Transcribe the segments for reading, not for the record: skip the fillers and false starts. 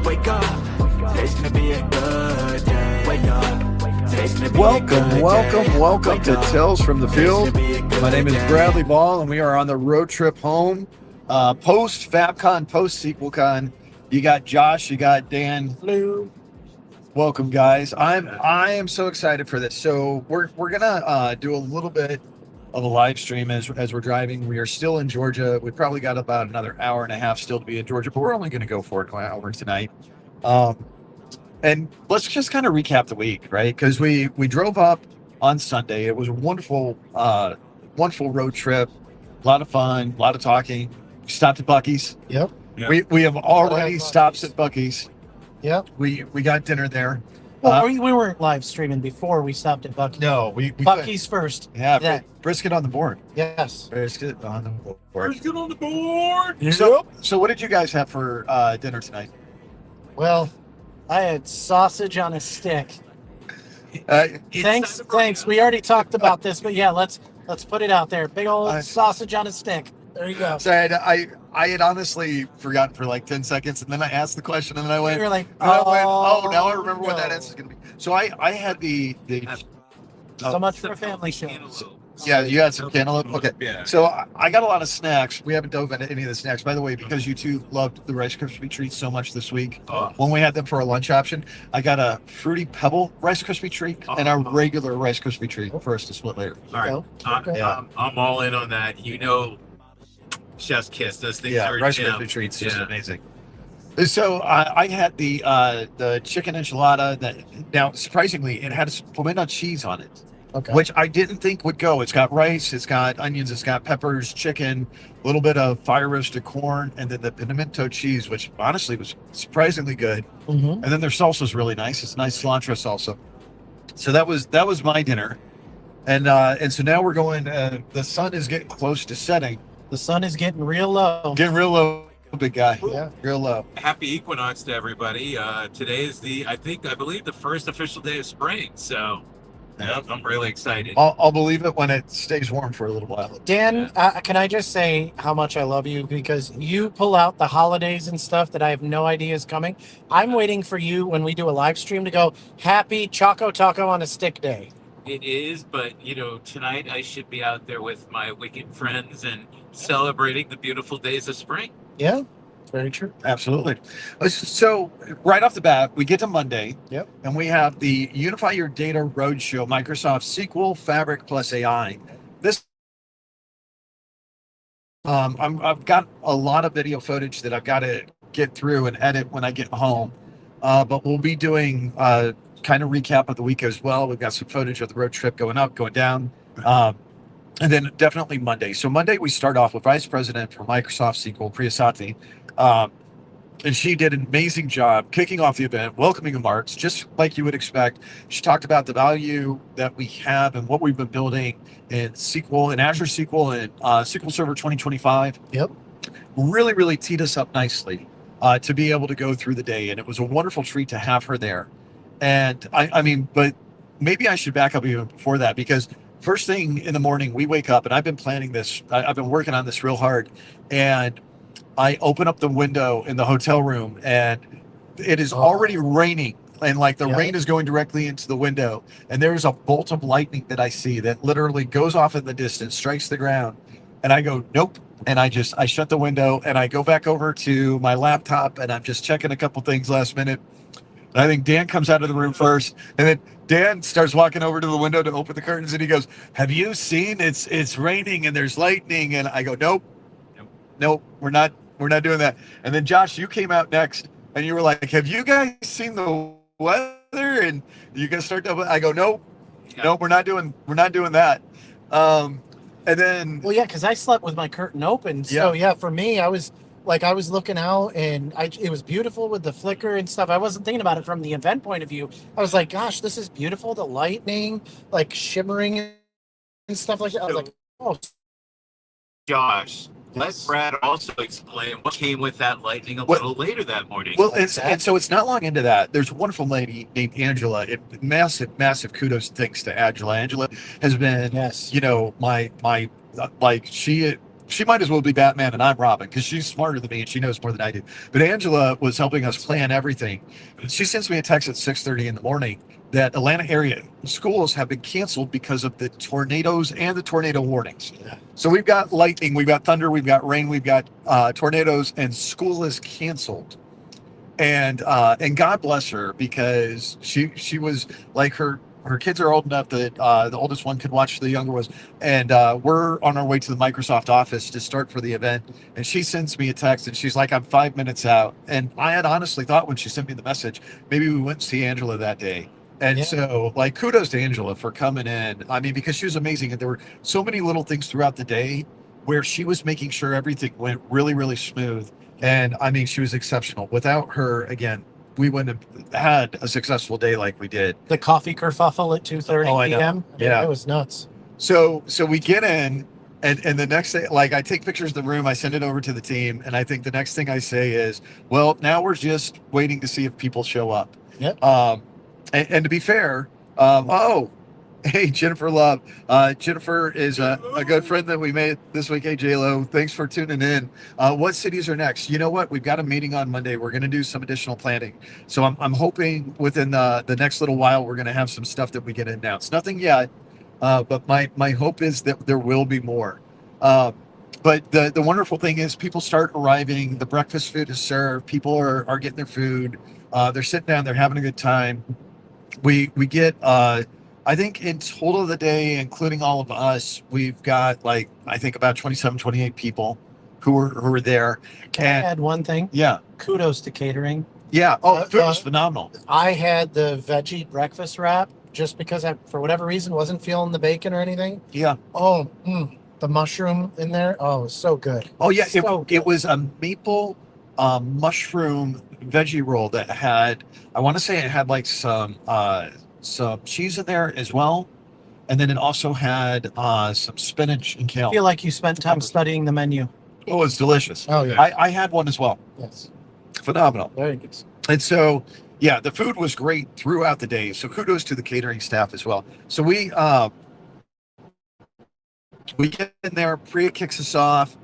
Wake up, today's gonna be a good day. Wake up, today's gonna be a good day. Welcome to Tales from the Field. My name is Bradley Ball, and we are on the road trip home. Post Fabcon, post SQLcon. You got Josh, you got Dan. Hello. Welcome, guys. I am so excited for this. So we're gonna do a little bit of a live stream as we're driving. We are still in Georgia. We probably got about another hour and a half still to be in Georgia, but we're only going to go for an hour tonight. And let's just kind of recap the week, right? Because we drove up on Sunday. It was a wonderful road trip. A lot of fun, a lot of talking. We stopped at Buc-ee's. Yep. We have already stopped at Buc-ee's. Yep. We got dinner there. Well, we weren't live streaming before we stopped at Buc-ee's. No, we Buc-ee's first. Yeah, Then. brisket on the board. Yes. Brisket on the board. Brisket on the board. So what did you guys have for dinner tonight? Well, I had sausage on a stick. Thanks. We already talked about this, but yeah, let's put it out there. Big old sausage on a stick. There you go. So I had honestly forgotten for like 10 seconds, and then I asked the question, and then I went, You were like, now I remember what that answer is going to be. So I had the so much for family show. Yeah, you had some cantaloupe. Okay. Yeah. So I got a lot of snacks. We haven't dove into any of the snacks. By the way, because you two loved the Rice Krispie treats so much this week, when we had them for a lunch option, I got a Fruity Pebble Rice Krispie treat and a regular Rice Krispie treat for us to split later. All right. I'm all in on that. You know, Chef's Kiss. Those things are Rice Krispie treats, just amazing. So I had the chicken enchilada that now surprisingly it had pimento cheese on it. Okay. Which I didn't think would go. It's got rice, it's got onions, it's got peppers, chicken, a little bit of fire roasted corn, and then the pimento cheese, which honestly was surprisingly good. Mm-hmm. And then their salsa is really nice. It's a nice cilantro salsa. So that was my dinner, and so now we're going. The sun is getting close to setting. The sun is getting real low. Getting real low, big guy. Yeah, real low. Happy equinox to everybody. Today is I believe the first official day of spring. So yeah, I'm really excited. I'll believe it when it stays warm for a little while. Dan, can I just say how much I love you, because you pull out the holidays and stuff that I have no idea is coming. I'm waiting for you when we do a live stream to go, happy Choco Taco on a Stick Day. It is, but tonight I should be out there with my wicked friends and celebrating the beautiful days of spring. Yeah, very true. Absolutely. So right off the bat, we get to Monday. Yep. And we have the Unify Your Data Roadshow, Microsoft SQL Fabric plus AI. This I've got a lot of video footage that I've got to get through and edit when I get home. But we'll be doing kind of recap of the week as well. We've got some footage of the road trip going up, going down. And then definitely Monday. So Monday, we start off with Vice President for Microsoft SQL, Priyasati. And she did an amazing job kicking off the event, welcoming remarks, just like you would expect. She talked about the value that we have and what we've been building in SQL, in Azure SQL, and SQL Server 2025. Yep. Really, really teed us up nicely to be able to go through the day. And it was a wonderful treat to have her there. And I mean, but maybe I should back up even before that, because first thing in the morning, we wake up, and I've been planning this. I've been working on this real hard. And I open up the window in the hotel room, and it is already raining. And like the rain is going directly into the window. And there's a bolt of lightning that I see that literally goes off in the distance, strikes the ground. And I go, nope. And I shut the window, and I go back over to my laptop, and I'm just checking a couple things last minute. And I think Dan comes out of the room first, and then Dan starts walking over to the window to open the curtains, and he goes, "Have you seen? It's raining and there's lightning." And I go, "Nope, we're not doing that." And then Josh, you came out next, and you were like, "Have you guys seen the weather?" And you guys start to. I go, "Nope, we're not doing that." And then, well, yeah, because I slept with my curtain open, so yeah, for me, I was looking out, and it was beautiful with the flicker and stuff. I wasn't thinking about it from the event point of view. I was like, gosh, this is beautiful. The lightning, like shimmering and stuff like that. I was like, oh. Josh, let Brad also explain what came with that lightning a little later that morning. Well, and so it's not long into that. There's a wonderful lady named Angela. Massive tkudos and thanks to Angela. Angela has been, my like she she might as well be Batman and I'm Robin because she's smarter than me and she knows more than I do. But Angela was helping us plan everything. She sends me a text at 6:30 in the morning that Atlanta area schools have been canceled because of the tornadoes and the tornado warnings. So we've got lightning, we've got thunder, we've got rain, we've got tornadoes, and school is canceled. And God bless her because she was like her kids are old enough that the oldest one could watch the younger ones, and we're on our way to the Microsoft office to start for the event, and she sends me a text and she's like, I'm 5 minutes out. And I had honestly thought when she sent me the message, maybe we wouldn't see Angela that day. And so like kudos to Angela for coming in. I mean, because she was amazing, and there were so many little things throughout the day where she was making sure everything went really, really smooth. And I mean, she was exceptional. Without her, again, we wouldn't have had a successful day like we did. The coffee kerfuffle at 2:30 p.m. I mean, yeah, it was nuts. So we get in, and the next day, like I take pictures of the room, I send it over to the team, and I think the next thing I say is, well, now we're just waiting to see if people show up. Yep. And to be fair, hey, Jennifer Love. Jennifer is a good friend that we made this week. Hey, J-Lo, thanks for tuning in. What cities are next? You know what? We've got a meeting on Monday. We're going to do some additional planning. So I'm hoping within the next little while, we're going to have some stuff that we can announce. Nothing yet, but my hope is that there will be more. But the wonderful thing is people start arriving. The breakfast food is served. People are getting their food. They're sitting down. They're having a good time. We get... I think in total of the day, including all of us, we've got like, I think about 27, 28 people who were there. Can I add one thing? Yeah. Kudos to catering. Yeah. Oh, food was phenomenal. I had the veggie breakfast wrap just because I, for whatever reason, wasn't feeling the bacon or anything. Yeah. Oh, the mushroom in there. Oh, it was so good. Oh, yeah. So it was a maple mushroom veggie roll that had, I want to say it had like some cheese in there as well, and then it also had some spinach and kale. I feel like you spent time studying the menu. Oh, it's delicious. Oh yeah, I had one as well. Yes, phenomenal. very good. And so yeah, the food was great throughout the day. So kudos to the catering staff as well. So we get in there. Priya kicks us off.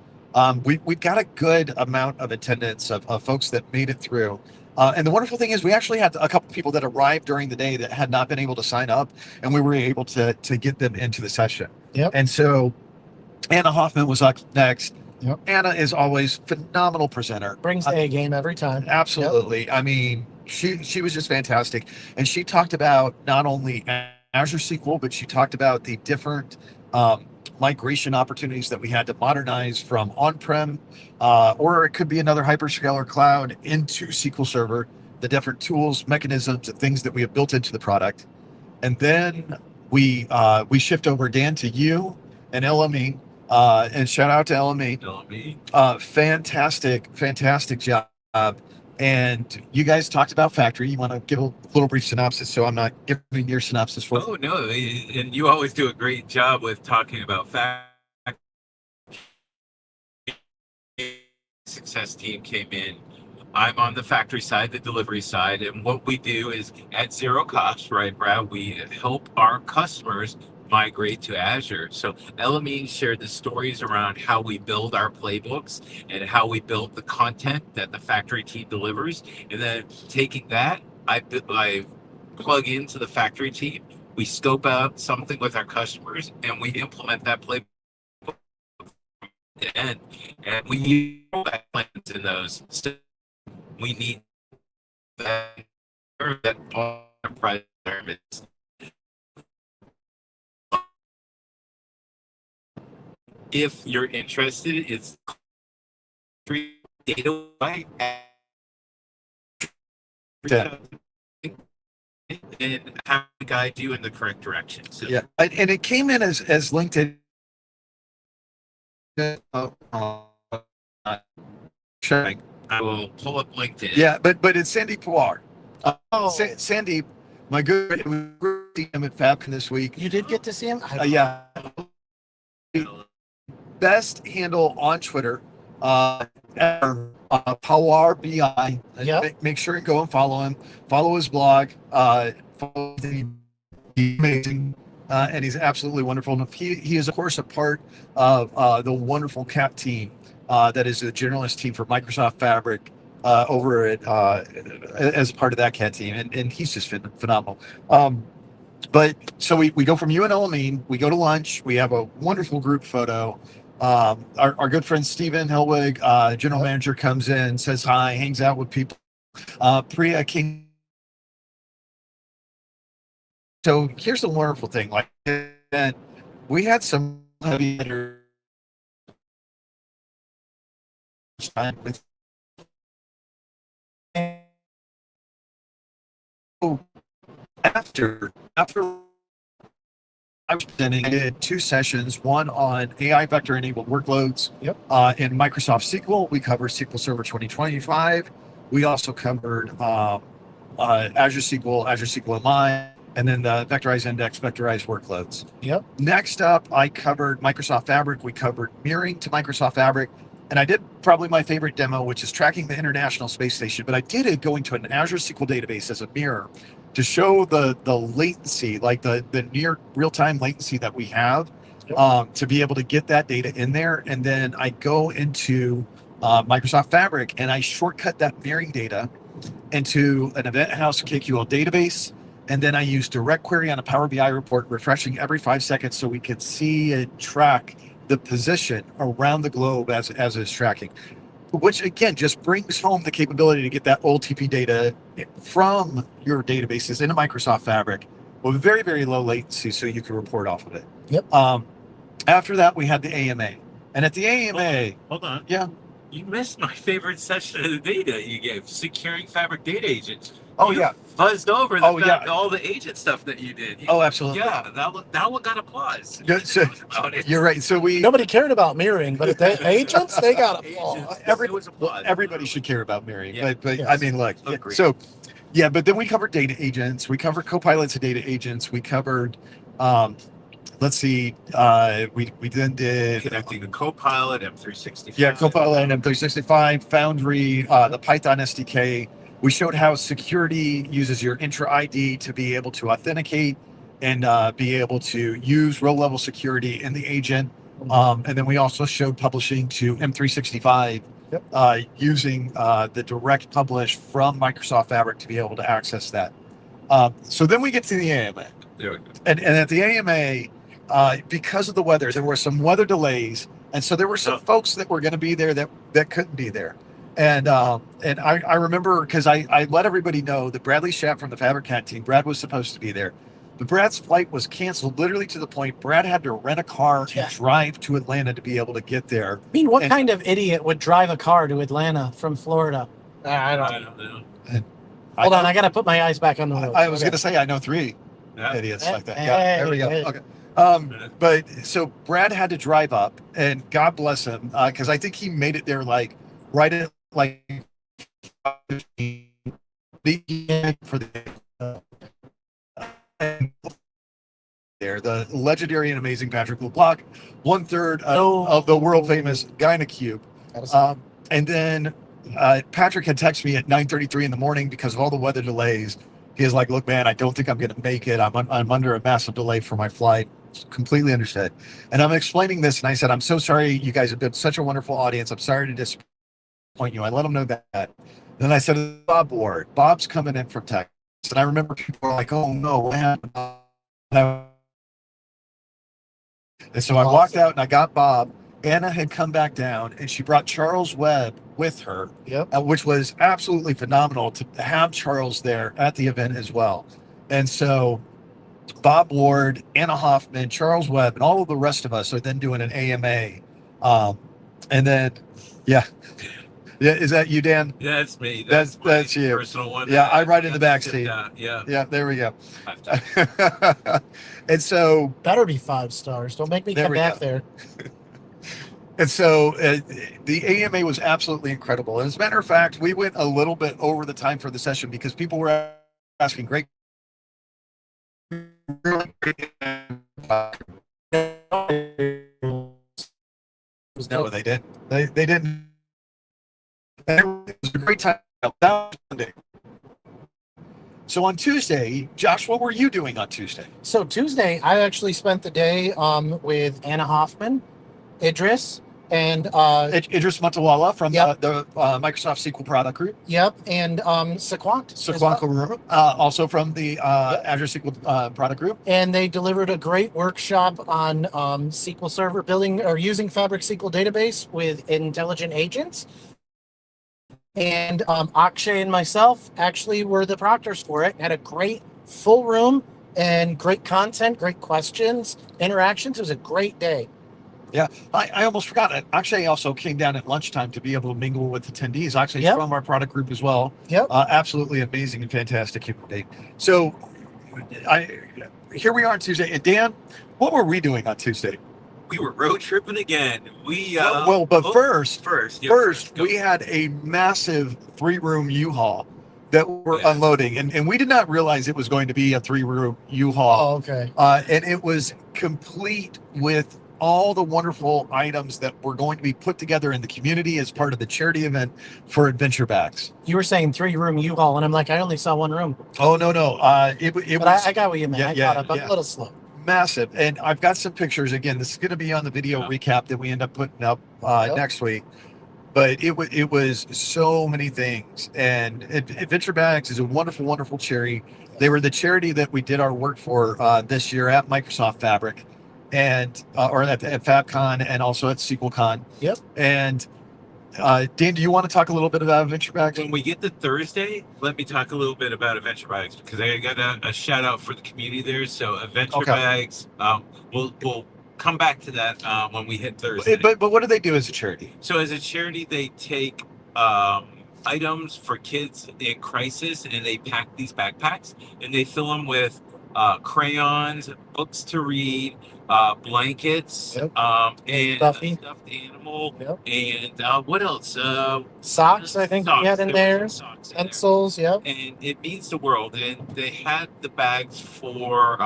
We've got a good amount of attendance of folks that made it through. And the wonderful thing is we actually had a couple people that arrived during the day that had not been able to sign up, and we were able to get them into the session. Yep. And so Anna Hoffman was up next. Yep. Anna is always phenomenal presenter. Brings the A game every time. Absolutely. Yep. I mean, she was just fantastic. And she talked about not only Azure SQL, but she talked about the different migration opportunities that we had to modernize from on-prem, or it could be another hyperscaler cloud into SQL Server, the different tools, mechanisms, and things that we have built into the product. And then we shift over, Dan, to you and LME, and shout out to LME. Fantastic job. And you guys talked about Factory. You want to give a little brief synopsis, so I'm not giving your synopsis for Oh, no. And you always do a great job with talking about Factory. Success team came in. I'm on the factory side, the delivery side. And what we do is at zero cost, right, Brad? We help our customers migrate to Azure. So LME shared the stories around how we build our playbooks and how we build the content that the factory team delivers. And then taking that, I plug into the factory team. We scope out something with our customers and we implement that playbook to end. And we use plans in those. So we need that enterprise environments. If you're interested, it's data right and how to guide you in the correct direction. So yeah, and it came in as LinkedIn. Sharing. I will pull up LinkedIn. Yeah, but it's Sandeep Pawar. Sandeep, my good team at Fabcon this week. You did get to see him? Yeah. Best handle on Twitter, Pawar BI. Yep. Make sure you go and follow him. Follow his blog. Follow the amazing. and he's absolutely wonderful. And he is, of course, a part of the wonderful CAT team that is the generalist team for Microsoft Fabric over at as part of that CAT team, and he's just phenomenal. But so we go from you and Elamine, we go to lunch, we have a wonderful group photo. Our good friend Steven Helwig, general manager, comes in, says hi, hangs out with people. Priya King. So here's the wonderful thing, like we had some heavy hitters with after I was presenting, I did 2 sessions, one on AI vector enabled workloads in Microsoft SQL. We covered SQL Server 2025. We also covered Azure SQL, Azure SQL MI, and then the vectorized index, vectorized workloads. Next up, I covered Microsoft Fabric. We covered mirroring to Microsoft Fabric. And I did probably my favorite demo, which is tracking the International Space Station. But I did it going to an Azure SQL database as a mirror to show the latency, like the near real-time latency that we have, to be able to get that data in there. And then I go into Microsoft Fabric and I shortcut that mirroring data into an Event House KQL database. And then I use direct query on a Power BI report, refreshing every 5 seconds so we could see and track the position around the globe as it's tracking, which again just brings home the capability to get that OLTP data from your databases into Microsoft Fabric with very, very low latency so you can report off of it. After that, we had the AMA. And at the AMA... Hold on. Yeah. You missed my favorite session of the data you gave, securing Fabric data agents. Oh, you yeah. Fuzzed over all the agent stuff that you did. Absolutely. Yeah, that one got applause. So, you're right. So nobody cared about mirroring, but the agents, they got applause. Everybody should care about mirroring. Yeah. But Yes. I mean, look. So, yeah, but then we covered data agents. We covered copilots of data agents. We covered, let's see, we then did connecting the Copilot, M365. Yeah, Copilot, M365, Foundry, the Python SDK. We showed how security uses your intra ID to be able to authenticate and be able to use row-level security in the agent. And then we also showed publishing to M365 using the direct publish from Microsoft Fabric to be able to access that. So then we get to the AMA. And at the AMA, because of the weather, there were some weather delays. And so there were some folks that were going to be there that couldn't be there. And I remember, because I let everybody know that Bradley Schapp from the Fabcon team, Brad was supposed to be there. But Brad's flight was canceled literally to the point Brad had to rent a car and drive to Atlanta to be able to get there. I mean, what kind of idiot would drive a car to Atlanta from Florida? I don't know. Hold on, I got to put my eyes back on the road. I was going to say, I know 3 idiots like that. There we go. Okay. But so Brad had to drive up, and God bless him, because I think he made it there like right at like for the there, the legendary and amazing Patrick LeBlanc, 1/3 of the world famous Gynacube. And then Patrick had texted me at 9:33 in the morning because of all the weather delays. He was like, "Look, man, I don't think I'm going to make it. I'm under a massive delay for my flight." Completely understood. And I'm explaining this, and I said, "I'm so sorry. You guys have been such a wonderful audience. I'm sorry to disappoint you." I let him know that. Then I said, "Bob Ward. Bob's coming in from Texas." And I remember people were like, "Oh no, what happened?" And so I walked out and I got Bob. Anna had come back down and she brought Charles Webb with her, which was absolutely phenomenal to have Charles there at the event as well. And so Bob Ward, Anna Hoffman, Charles Webb, and all of the rest of us are then doing an AMA. And then, is that you, Dan? Yeah, it's me. That's you. Personal one. Yeah, I ride in the back seat. Yeah, there we go. And so better be 5 stars. Don't make me come back there. And so the AMA was absolutely incredible. And as a matter of fact, we went a little bit over the time for the session because people were asking great. No, they didn't. They didn't. And it was a great time. So on Tuesday, Josh, what were you doing on Tuesday? So Tuesday, I actually spent the day with Anna Hoffman, Idris, and Idris Matawala from Yep. the Microsoft SQL product group. yep, and Saquant. Saquon Karura, also from the Azure SQL product group. And they delivered a great workshop on SQL Server building or using Fabric SQL database with intelligent agents. And Akshay and myself actually were the proctors for it. Had a great full room and great content, great questions, interactions. It was a great day. Yeah, I almost forgot it. Akshay also came down at lunchtime to be able to mingle with attendees. Akshay's Yep. from our product group as well. Yep. Absolutely amazing and fantastic human being. So here we are on Tuesday. And Dan, what were we doing on Tuesday? We were road tripping again. We First, we had a massive 3-room U-Haul that we're unloading, and we did not realize it was going to be a 3-room U-Haul. Oh, okay. And it was complete with all the wonderful items that were going to be put together in the community as part of the charity event for Adventure Bags. You were saying 3-room U-Haul, and I'm like, I only saw 1 room. Oh, no. It But was I got what you meant. I caught up. I'm a little slow. massive. And I've got some pictures. Again, this is going to be on the video recap that we end up putting up next week. But it was so many things. And Adventure Bags is a wonderful, wonderful charity. They were the charity that we did our work for this year at Microsoft Fabric, and or at Fabcon, and also at SQLcon. Yep. And Dan, do you want to talk a little bit about Adventure Bags? When we get to Thursday, let me talk a little bit about Adventure Bags, because I got a shout out for the community there. So Adventure Bags, we'll come back to that when we hit Thursday. But what do they do as a charity? So as a charity, they take items for kids in crisis, and they pack these backpacks, and they fill them with crayons, books to read, blankets, and stuffed animal, and what else? Socks, I think we had in there. Pencils, and it means the world. And they had the bags for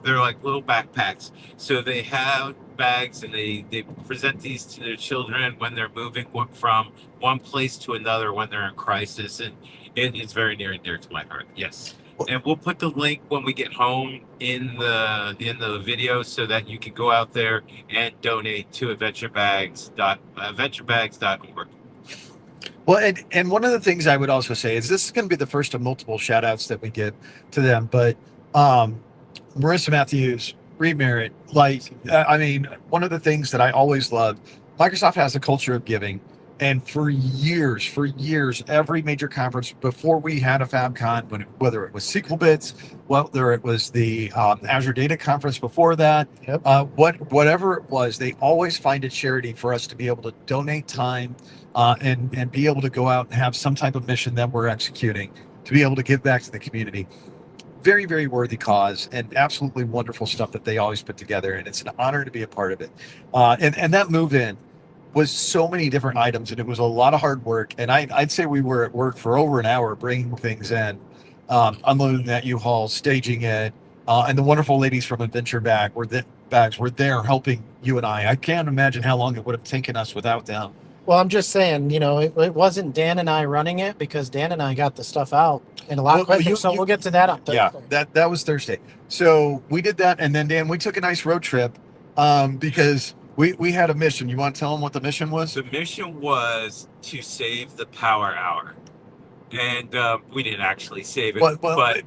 they're like little backpacks, so they have bags, and they present these to their children when they're moving from one place to another when they're in crisis, and it's very near and dear to my heart. Yes. And we'll put the link when we get home in the video, so that you can go out there and donate to adventurebags.org. Well, and one of the things I would also say is this is going to be the first of multiple shout outs that we give to them. But Marissa Matthews, Reed Merritt, one of the things that I always loved, Microsoft has a culture of giving. And for years, every major conference before we had a Fabcon, whether it was SQL Bits, whether it was the Azure Data Conference before that, whatever it was, they always find a charity for us to be able to donate time and be able to go out and have some type of mission that we're executing to be able to give back to the community. Very, very worthy cause, and absolutely wonderful stuff that they always put together. And it's an honor to be a part of it. And that move in was so many different items, and it was a lot of hard work. And I'd say we were at work for over an hour bringing things in, unloading that U-Haul, staging it, and the wonderful ladies from Adventure Bags were there helping you and I. I can't imagine how long it would have taken us without them. Well, I'm just saying, it wasn't Dan and I running it, because Dan and I got the stuff out in a lot quicker. So we'll get to that on Thursday. Yeah, that was Thursday. So we did that, and then Dan, we took a nice road trip because we had a mission. You want to tell them what the mission was? The mission was to save the power hour. And we didn't actually save it. But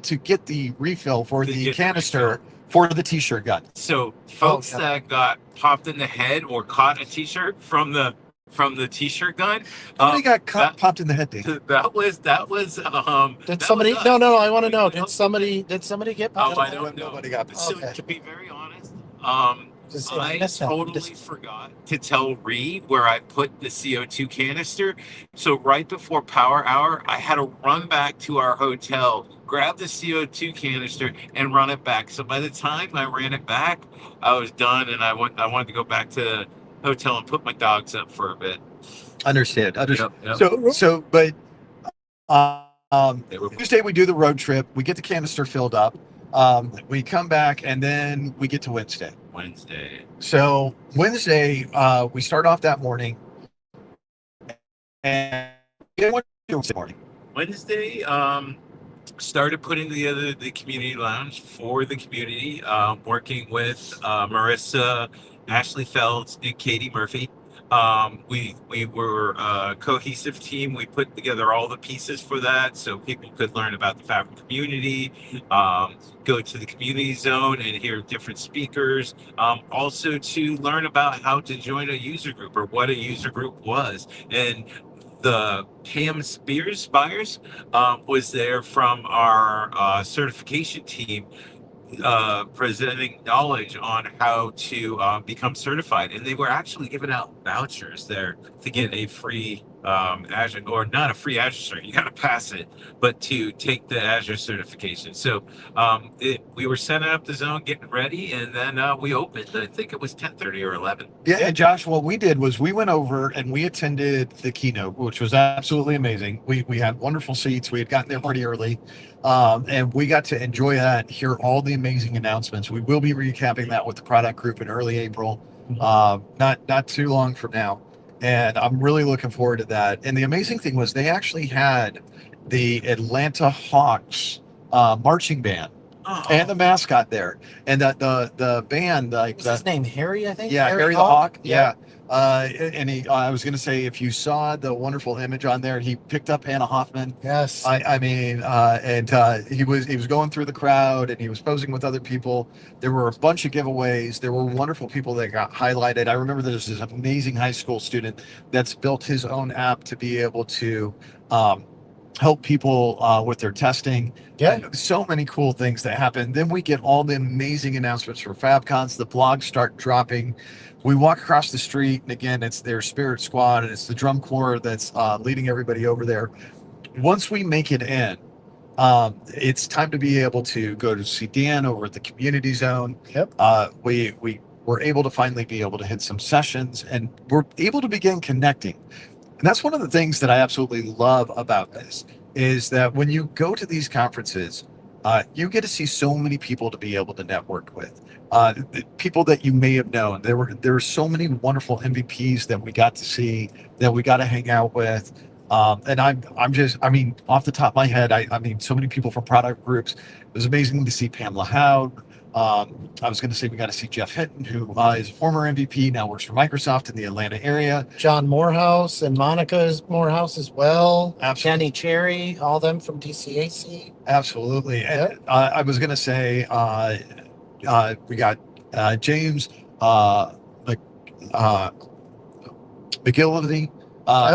to get the refill for the canister for the t-shirt gun. So folks that got popped in the head or caught a t-shirt from the t-shirt gun. Somebody got popped in the head, Dave. That was Did somebody no, I want to know. Did somebody get popped? I don't know. Nobody got So to be very honest, I totally forgot to tell Reed where I put the CO2 canister. So right before power hour, I had to run back to our hotel, grab the CO2 canister, and run it back. So by the time I ran it back, I was done, and I wanted to go back to the hotel and put my dogs up for a bit. Understand. Yep. Tuesday we do the road trip. We get the canister filled up. We come back, and then we get to Wednesday. So Wednesday, we start off that morning, and what do Wednesday morning? Wednesday, started putting together the community lounge for the community, working with Marissa, Ashley Felds, and Katie Murphy. We were a cohesive team. We put together all the pieces for that so people could learn about the Fabric community, go to the community zone and hear different speakers. Also to learn about how to join a user group or what a user group was. And the Pam Spires was there from our certification team, presenting knowledge on how to become certified. And they were actually giving out vouchers there to get a free Azure, or not a free Azure cert, you got to pass it, but to take the Azure certification. So we were setting up the zone, getting ready, and then we opened. I think it was 10:30 or 11. Yeah, and Josh, what we did was we went over and we attended the keynote, which was absolutely amazing. We had wonderful seats. We had gotten there pretty early, and we got to enjoy that, hear all the amazing announcements. We will be recapping that with the product group in early April, not too long from now. And I'm really looking forward to that. And the amazing thing was they actually had the Atlanta Hawks marching band and the mascot there, and the band, like What's his name? Harry, I think. yeah, Harry the Hawk. Yeah. And I was going to say, if you saw the wonderful image on there, he picked up Hannah Hoffman. Yes. I mean, he was going through the crowd and he was posing with other people. There were a bunch of giveaways. There were wonderful people that got highlighted. I remember there's this amazing high school student that's built his own app to be able to help people with their testing. Yeah. So many cool things that happen. Then we get all the amazing announcements for Fabcons. The blogs start dropping. We walk across the street, and again, it's their Spirit Squad, and it's the drum corps that's leading everybody over there. Once we make it in, it's time to be able to go to see Dan over at the community zone. Yep. We were able to finally be able to hit some sessions, and we're able to begin connecting. And that's one of the things that I absolutely love about this, is that when you go to these conferences, you get to see so many people to be able to network with. People that you may have known. There were so many wonderful MVPs that we got to see, that we got to hang out with. And I'm just, I mean, off the top of my head, I mean, so many people from product groups. It was amazing to see Pamela Howd. I was going to say we got to see Jeff Hinton, who is a former MVP, now works for Microsoft in the Atlanta area. John Morehouse and Monica Morehouse as well. Absolutely. Jenny Cherry, all them from DCAC. Absolutely. And I was going to say we got James McGillivray,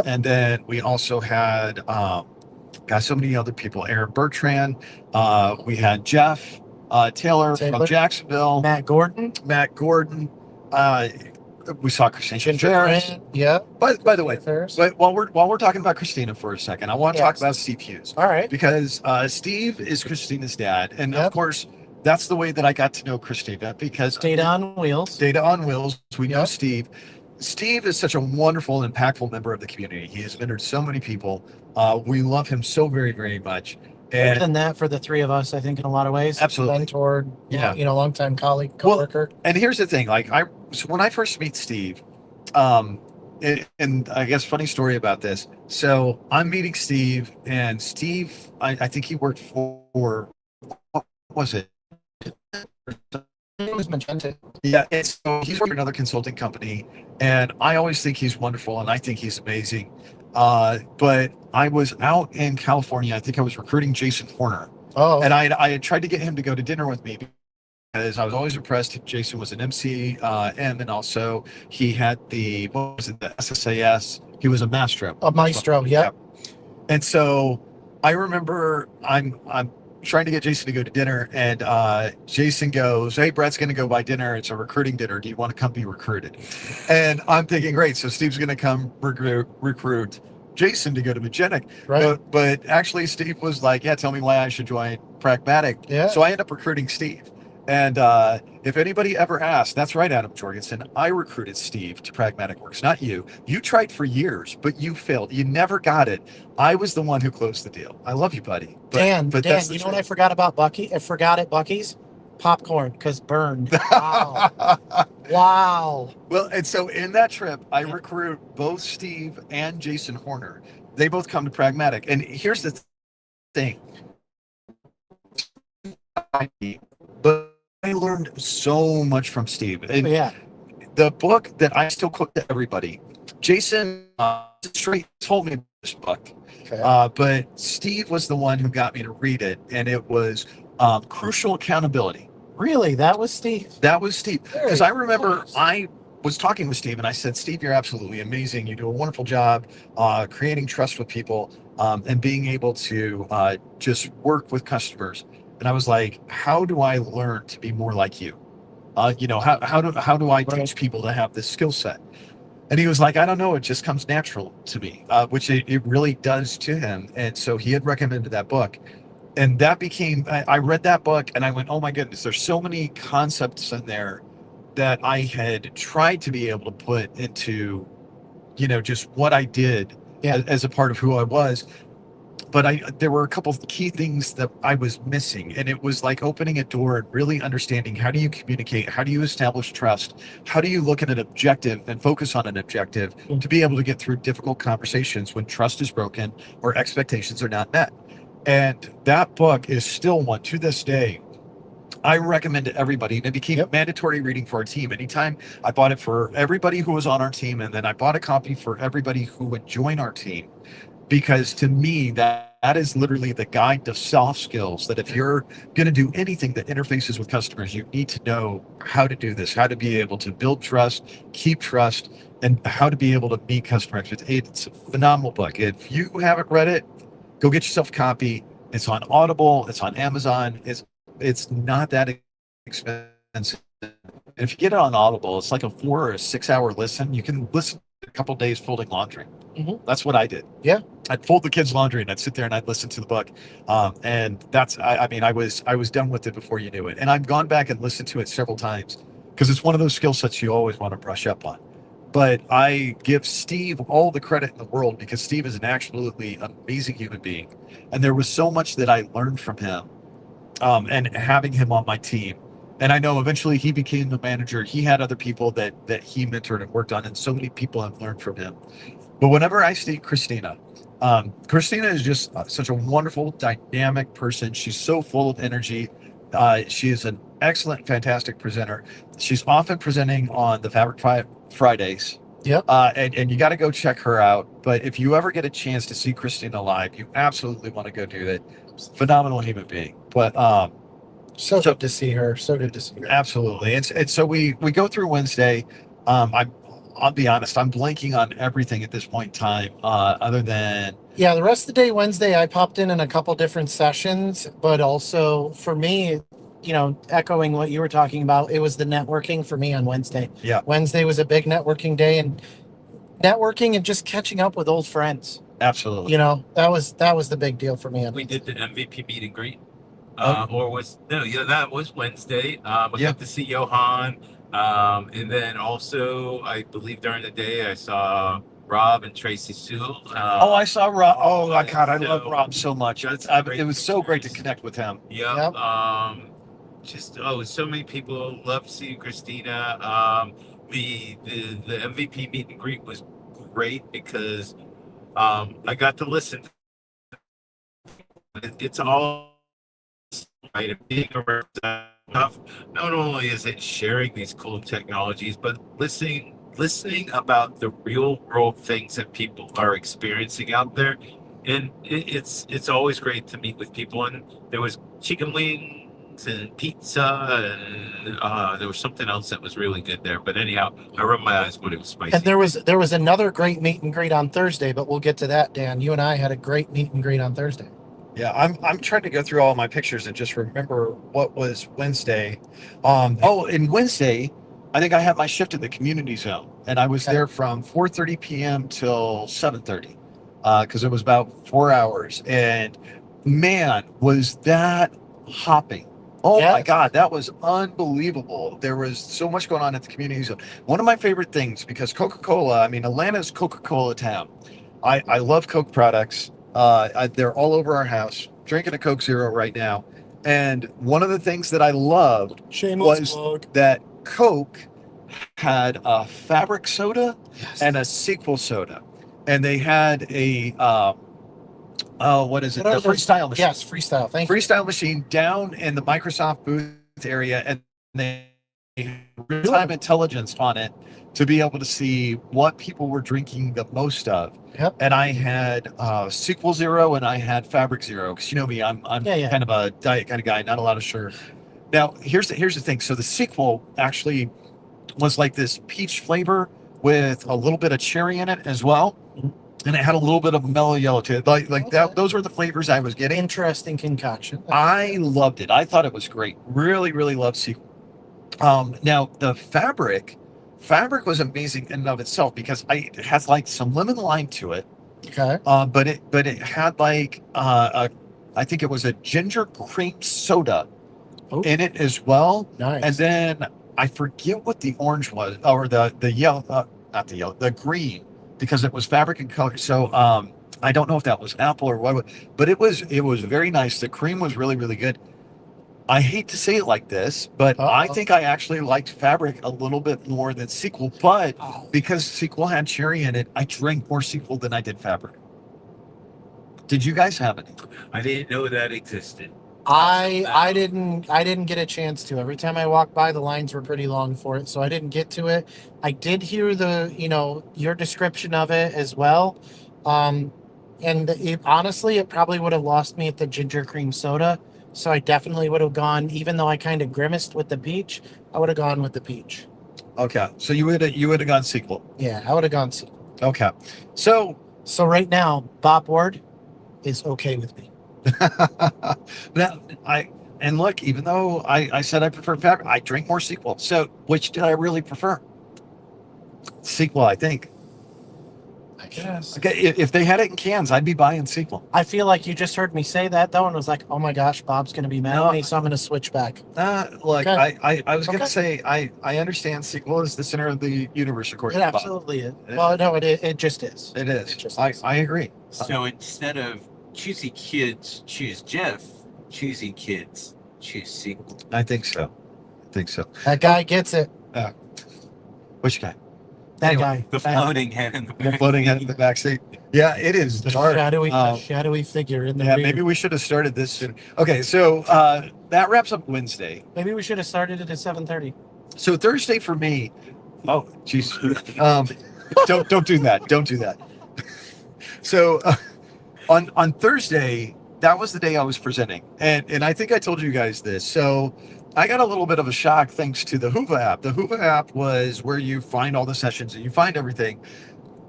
and then we also had got so many other people. Aaron Bertrand. We had Jeff Taylor from Jacksonville. Matt Gordon. We saw Christina Ferris. Yeah. By the way, but while we're talking about Christina for a second, I want to talk about Steve Hughes. All right. Because Steve is Christina's dad, and of course, that's the way that I got to know Christina, because Data on Wheels. Data on Wheels. We know Steve. Steve is such a wonderful and impactful member of the community. He has mentored so many people. We love him so very, very much. Better than that for the three of us, I think, in a lot of ways. Absolutely. Mentor, longtime colleague, coworker. Well, and here's the thing, so when I first meet Steve, and I guess funny story about this. So I'm meeting Steve, and Steve, I think he worked for, what was it? It was Magenta. Yeah, so he's working for another consulting company, and I always think he's wonderful, and I think he's amazing. But I was out in California. I think I was recruiting Jason Horner. Oh. And I had tried to get him to go to dinner with me, because I was always impressed. Jason was an MC, and also he had the SSAS. He was a maestro. A maestro, yeah. And so I remember I'm trying to get Jason to go to dinner, and Jason goes, "Hey, Brett's going to go buy dinner. It's a recruiting dinner. Do you want to come be recruited?" And I'm thinking, great. So Steve's going to come recruit Jason to go to Magenic. Right. But actually, Steve was like, "Yeah, tell me why I should join Pragmatic." Yeah. So I ended up recruiting Steve. And if anybody ever asked, that's right, Adam Jorgensen, I recruited Steve to Pragmatic Works, not you. You tried for years, but you failed. You never got it. I was the one who closed the deal. I love you, buddy. Dan, you know what I forgot about Bucky? I forgot at Bucky's? Popcorn, because burned. Wow. Wow. Well, and so in that trip, I recruit both Steve and Jason Horner. they both come to pragmatic. And here's the thing, but I learned so much from Steve. And Yeah. the book that I still quote to everybody, Jason straight told me this book, Okay. but Steve was the one who got me to read it, and it was Crucial Accountability. Really? That was Steve? That was Steve. Because Very I remember nice. I was talking with Steve, and I said, Steve, you're absolutely amazing. You do a wonderful job creating trust with people and being able to just work with customers. And I was like, how do I learn to be more like you? You know, how do I teach people to have this skill set? And he was like, I don't know, it just comes natural to me, which it really does to him. And so he had recommended that book. And that became, I read that book and I went, oh my goodness, there's so many concepts in there that I had tried to be able to put into, you know, just what I did as a part of who I was. But there were a couple of key things that I was missing, and it was like opening a door and really understanding, how do you communicate, how do you establish trust, how do you look at an objective and focus on an objective to be able to get through difficult conversations when trust is broken or expectations are not met. And that book is still one to this day I recommend to everybody, and it became mandatory reading for our team. Anytime I bought it for everybody who was on our team, and then I bought a copy for everybody who would join our team, because to me that is literally the guide to soft skills, that if you're going to do anything that interfaces with customers, you need to know how to do this, how to be able to build trust, keep trust, and how to be able to meet customer expectations. It's a phenomenal book. If you haven't read it, go get yourself a copy. It's on Audible, it's on Amazon. It's not that expensive. And if you get it on Audible, it's like a 4 or a 6 hour listen. You can listen a couple days folding laundry. That's what I did. Yeah. I'd fold the kids' laundry and I'd sit there and I'd listen to the book. And that's, I mean, I was done with it before you knew it. And I've gone back and listened to it several times because it's one of those skill sets you always want to brush up on. But I give Steve all the credit in the world because Steve is an absolutely amazing human being. And there was so much that I learned from him and having him on my team. And I know eventually he became the manager. He had other people that he mentored and worked on, and so many people have learned from him. But whenever I see Christina, Christina is just such a wonderful, dynamic person. She's so full of energy. She is an excellent, fantastic presenter. She's often presenting on the Fabric Fridays. Yep. And you got to go check her out. But if you ever get a chance to see Christina live, you absolutely want to go do that. Phenomenal human being. But so good to see her. So good to see her. Absolutely. And so we go through Wednesday. I'll be honest, I'm blanking on everything at this point in time, other than the rest of the day Wednesday I popped in a couple different sessions, but also for me, you know, echoing what you were talking about, it was the networking for me on Wednesday. Yeah. Wednesday was a big networking day, and networking and just catching up with old friends. Absolutely. You know, that was the big deal for me. We did the MVP meet and greet. Okay. That was Wednesday. I got to see Johan. And then also, I believe during the day, I saw Rob and Tracy Sewell. I saw Rob. Oh my God, I love Rob so much. It was so great to connect with him. Yep. So many people love seeing Christina. The MVP meet and greet was great because I got to listen. It's all right. Being a representative, not only is it sharing these cool technologies, but listening about the real world things that people are experiencing out there. And it's always great to meet with people. And there was chicken wings and pizza, and there was something else that was really good there. But anyhow, I rubbed my eyes, but it was spicy. And there was another great meet and greet on Thursday, but we'll get to that, Dan. You and I had a great meet and greet on Thursday. Yeah, I'm trying to go through all my pictures and just remember what was Wednesday. And Wednesday, I think I had my shift at the community zone, and I was there from 4:30 p.m. till 7:30 because it was about 4 hours. And man, was that hopping! Oh my God, that was unbelievable. There was so much going on at the community zone. One of my favorite things, because Coca-Cola, I mean, Atlanta's Coca-Cola town. I love Coke products. They're all over our house. Drinking a Coke Zero right now. And one of the things that I loved was that Coke had a Fabric soda and a SQL soda. and they had a what is it? What The are those- freestyle machine. Yes, freestyle. Thank you. Freestyle machine down in the Microsoft booth area, and they had real-time intelligence on it to be able to see what people were drinking the most of. Yep. And I had SQL Zero and I had Fabric Zero, because you know me, I'm kind of a diet kind of guy, not a lot of sugar. Now here's the thing. So the sequel actually was like this peach flavor with a little bit of cherry in it as well. And it had a little bit of mellow yellow to it. Like that. Those were the flavors I was getting. Interesting concoction. I loved it. I thought it was great. Really, really loved sequel. Now the fabric was amazing in and of itself, because it has like some lemon lime to it. Okay. But it had like I think it was a ginger cream soda in it as well. Nice. And then I forget what the orange was, or the yellow, not the yellow, the green, because it was fabric and color. So I don't know if that was apple or what, but it was very nice. The cream was really, really good. I hate to say it like this, but I think I actually liked Fabric a little bit more than Sequel. But because Sequel had cherry in it, I drank more Sequel than I did Fabric. Did you guys have it? I didn't know that existed. I didn't get a chance to. Every time I walked by, the lines were pretty long for it, so I didn't get to it. I did hear your description of it as well. And honestly, it probably would have lost me at the ginger cream soda. So I definitely would have gone, even though I kind of grimaced with the peach, I would have gone with the peach. Okay, so you would have gone Sequel. Yeah, I would have gone Sequel. Okay, so right now, Bob Ward is okay with me. now look, even though I said I prefer Fabric, I drink more Sequel. So which did I really prefer? Sequel, I think. I guess. Okay, if they had it in cans, I'd be buying Sequel. I feel like you just heard me say that though, and was like, "Oh my gosh, Bob's going to be mad at me," so I'm going to switch back. Look, okay. I was going to say I understand Sequel is the center of the universe, according to Bob. It absolutely is. Well, no, it just is. It is. I agree. So instead of choosy kids choose Jeff, choosy kids choose Sequel. I think so. That guy gets it. Which guy? That guy. The floating head in the back. The floating head in the back seat. Yeah, it is dark. Shadowy figure in the rear. Maybe we should have started this soon. Okay, so that wraps up Wednesday. Maybe we should have started it at 7:30. So Thursday for me. Oh, jeez. Don't do that. Don't do that. So on Thursday, that was the day I was presenting, and I think I told you guys this. So I got a little bit of a shock thanks to the Hoova app. The Hoova app was where you find all the sessions and you find everything.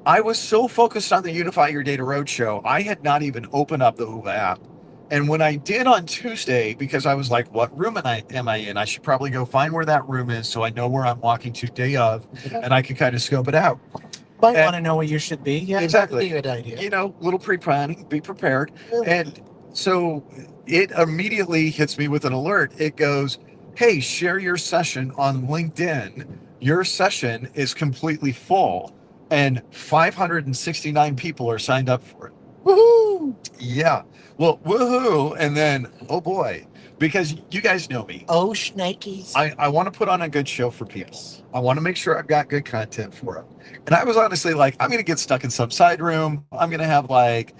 I was so focused on the Unify Your Data Roadshow, I had not even opened up the Hoova app. And when I did on Tuesday, because I was like, what room am I in? I should probably go find where that room is so I know where I'm walking to day of, and I can kind of scope it out. Might want to know where you should be. Yeah, exactly. Good idea. Little pre-planning, be prepared. And so it immediately hits me with an alert. It goes, hey, share your session on LinkedIn. Your session is completely full, and 569 people are signed up for it. Woohoo! Yeah. Well, woohoo. And then, oh boy, because you guys know me. Oh, shnikes. I want to put on a good show for people. I want to make sure I've got good content for them. And I was honestly like, I'm going to get stuck in some side room. I'm going to have like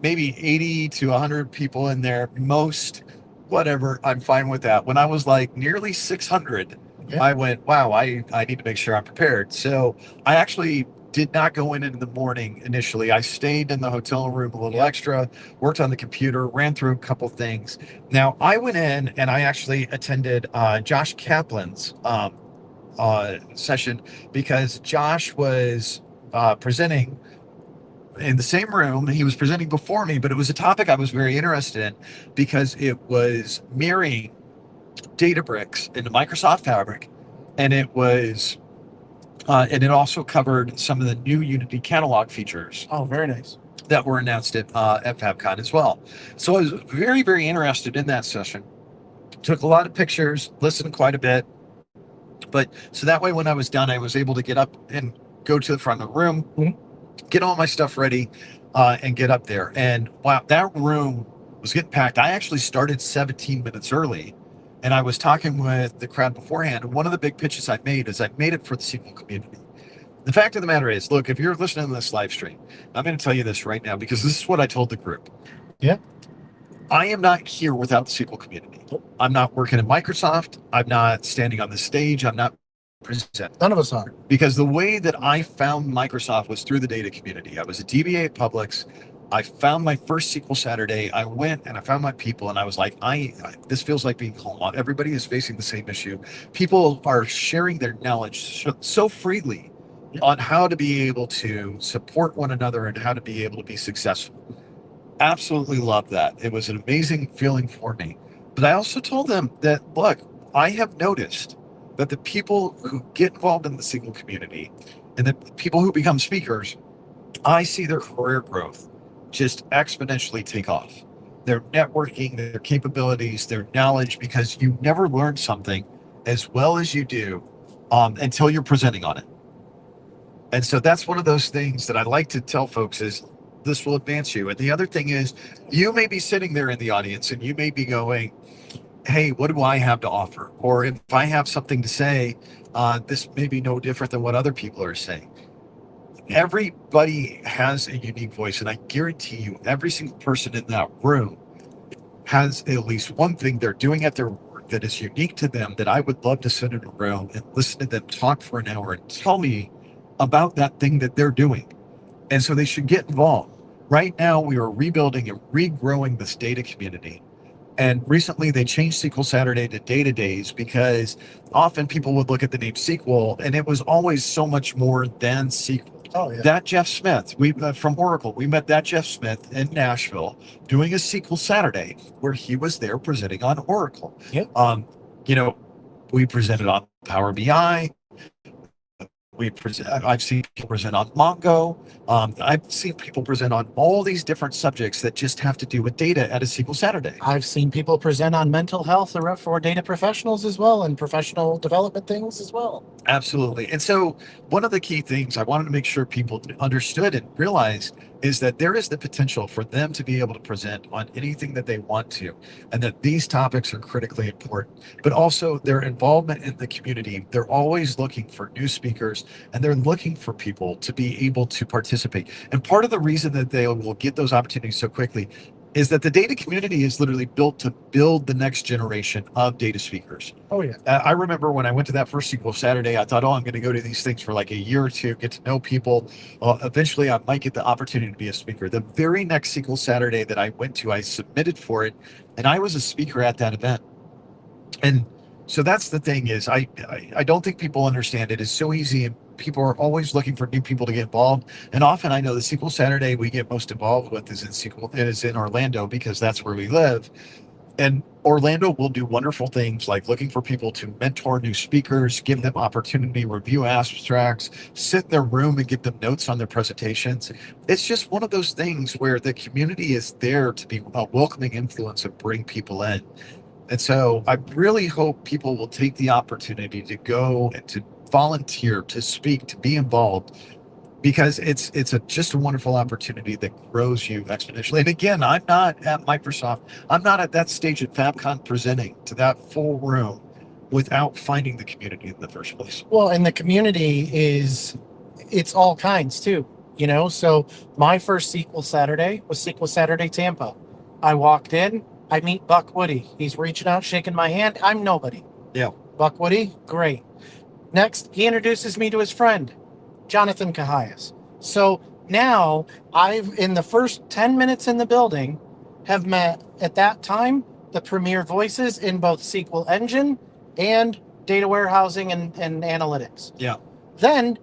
maybe 80 to 100 people in there. Most, whatever, I'm fine with that. When I was like nearly 600, I went, wow, I need to make sure I'm prepared. So I actually did not go in the morning initially. I stayed in the hotel room a little extra, worked on the computer, ran through a couple things. Now I went in and I actually attended Josh Kaplan's session, because Josh was presenting in the same room. He was presenting before me, but it was a topic I was very interested in because it was mirroring Databricks into Microsoft Fabric, and it was and it also covered some of the new Unity catalog features. Oh, very nice. That were announced at Fabcon as well. So I was very, very interested in that session. Took a lot of pictures, listened quite a bit. But so that way, when I was done, I was able to get up and go to the front of the room, get all my stuff ready, and get up there. And wow, that room was getting packed. I actually started 17 minutes early, and I was talking with the crowd beforehand. And one of the big pitches I made is I made it for the SQL community. The fact of the matter is, look, if you're listening to this live stream, I'm going to tell you this right now because this is what I told the group. Yeah. I am not here without the SQL community. I'm not working at Microsoft. I'm not standing on the stage. I'm not presenting. None of us are. Because the way that I found Microsoft was through the data community. I was a DBA at Publix. I found my first SQL Saturday. I went and I found my people, and I was like, this feels like being home. Everybody is facing the same issue. People are sharing their knowledge so freely on how to be able to support one another and how to be able to be successful. Absolutely love that. It was an amazing feeling for me. But I also told them that, look, I have noticed that the people who get involved in the SQL community and the people who become speakers, I see their career growth just exponentially take off. Their networking, their capabilities, their knowledge, because you never learn something as well as you do until you're presenting on it. And so that's one of those things that I like to tell folks is this will advance you. And the other thing is you may be sitting there in the audience and you may be going, hey, what do I have to offer? Or if I have something to say, this may be no different than what other people are saying. Everybody has a unique voice, and I guarantee you every single person in that room has at least one thing they're doing at their work that is unique to them that I would love to sit in a room and listen to them talk for an hour and tell me about that thing that they're doing. And so they should get involved. Right now, we are rebuilding and regrowing this data community. And recently they changed SQL Saturday to Data Days because often people would look at the name SQL and it was always so much more than SQL. Oh, yeah. That Jeff Smith, from Oracle, we met that Jeff Smith in Nashville doing a SQL Saturday where he was there presenting on Oracle. Yep. We presented on Power BI. I've seen people present on Mongo. I've seen people present on all these different subjects that just have to do with data at a SQL Saturday. I've seen people present on mental health for data professionals as well and professional development things as well. Absolutely. And so one of the key things I wanted to make sure people understood and realized is that there is the potential for them to be able to present on anything that they want to, and that these topics are critically important, but also their involvement in the community. They're always looking for new speakers and they're looking for people to be able to participate. And part of the reason that they will get those opportunities so quickly is that the data community is literally built to build the next generation of data speakers. Oh, yeah. I remember when I went to that first SQL Saturday, I thought, I'm going to go to these things for like a year or two, get to know people. Eventually, I might get the opportunity to be a speaker. The very next SQL Saturday that I went to, I submitted for it, and I was a speaker at that event. And so that's the thing is, I don't think people understand it is so easy, and people are always looking for new people to get involved. And often I know the SQL Saturday we get most involved with is in Orlando because that's where we live. And Orlando will do wonderful things like looking for people to mentor new speakers, give them opportunity, review abstracts, sit in their room and give them notes on their presentations. It's just one of those things where the community is there to be a welcoming influence and bring people in. And so I really hope people will take the opportunity to go and to volunteer, to speak, to be involved, because it's just a wonderful opportunity that grows you exponentially. And again, I'm not at Microsoft. I'm not at that stage at Fabcon presenting to that full room without finding the community in the first place. Well, and the community it's all kinds too, So my first SQL Saturday was SQL Saturday Tampa. I walked in, I meet Buck Woody. He's reaching out, shaking my hand. I'm nobody. Yeah. Buck Woody, great. Next, he introduces me to his friend, Jonathan Cahias. So now in the first 10 minutes in the building, have met at that time the premier voices in both SQL Engine and data warehousing and analytics. Yeah. Then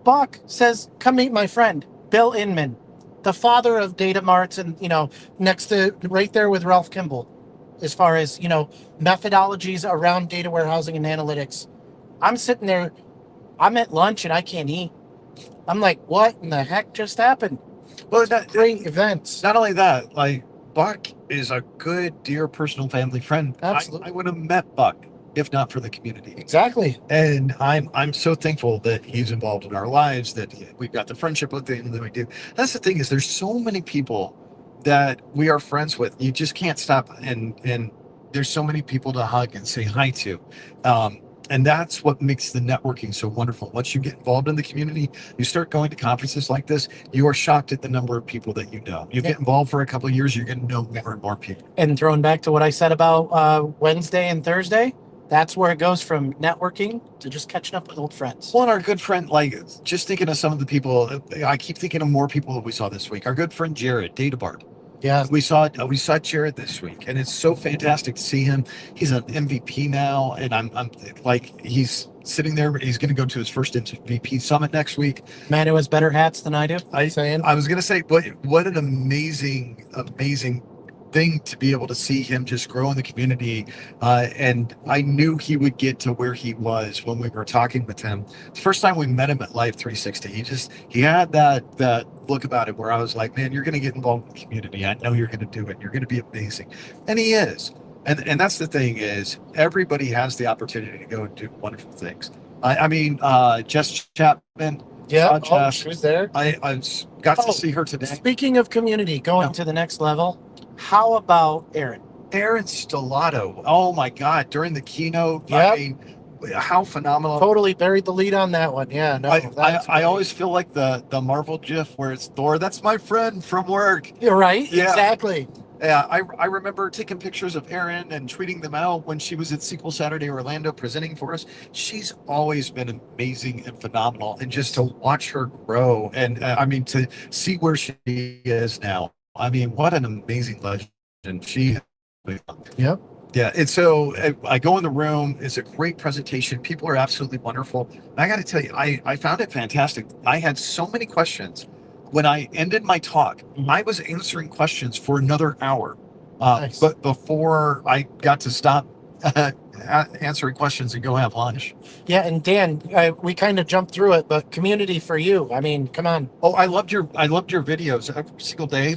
Buck says, come meet my friend, Bill Inman, the father of data marts, and, next to right there with Ralph Kimball, as far as, methodologies around data warehousing and analytics. I'm sitting there, I'm at lunch and I can't eat. I'm like, what in the heck just happened? Well, Great events. Not only that, like Buck is a good, dear, personal family friend. Absolutely. I would have met Buck if not for the community. Exactly. And I'm so thankful that he's involved in our lives, that we've got the friendship with him that we do. That's the thing is there's so many people that we are friends with. You just can't stop. And there's so many people to hug and say hi to. And that's what makes the networking so wonderful. Once you get involved in the community, you start going to conferences like this, you are shocked at the number of people that you know. You get involved for a couple of years, you're going to know more and more people. And throwing back to what I said about Wednesday and Thursday, that's where it goes from networking to just catching up with old friends. Well, and our good friend, like, just thinking of some of the people, I keep thinking of more people that we saw this week. Our good friend Jared, Data Bart. Yeah, we saw Jared this week, and it's so fantastic to see him. He's an MVP now, and I'm like, he's sitting there. He's going to go to his first MVP summit next week. Man who has better hats than I do. I was going to say, what an amazing thing to be able to see him just grow in the community. And I knew he would get to where he was when we were talking with him. The first time we met him at Live 360, he had that look about it where I was like, man, you're going to get involved in the community. I know you're going to do it. You're going to be amazing. And he is. And that's the thing, is everybody has the opportunity to go and do wonderful things. I mean, Jess Chapman. Yeah, she was there. I got to see her today. Speaking of community, going to the next level, how about Aaron? Aaron Stellato. Oh my God! During the keynote, Yep. I mean, how phenomenal! Totally buried the lead on that one. Yeah, no, I always feel like the Marvel GIF where it's Thor. That's my friend from work. You're right. Yeah. Exactly. Yeah, I remember taking pictures of Erin and tweeting them out when she was at SQL Saturday Orlando presenting for us. She's always been amazing and phenomenal, and just to watch her grow, and I mean, to see where she is now. I mean, what an amazing legend she is. Yep. Yeah, and so I go in the room. It's a great presentation. People are absolutely wonderful. And I got to tell you, I found it fantastic. I had so many questions. When I ended my talk, I was answering questions for another hour. Nice. But before I got to stop answering questions and go have lunch. Yeah, and Dan, we kind of jumped through it, but community for you. I mean, come on. Oh, I loved your videos every single day.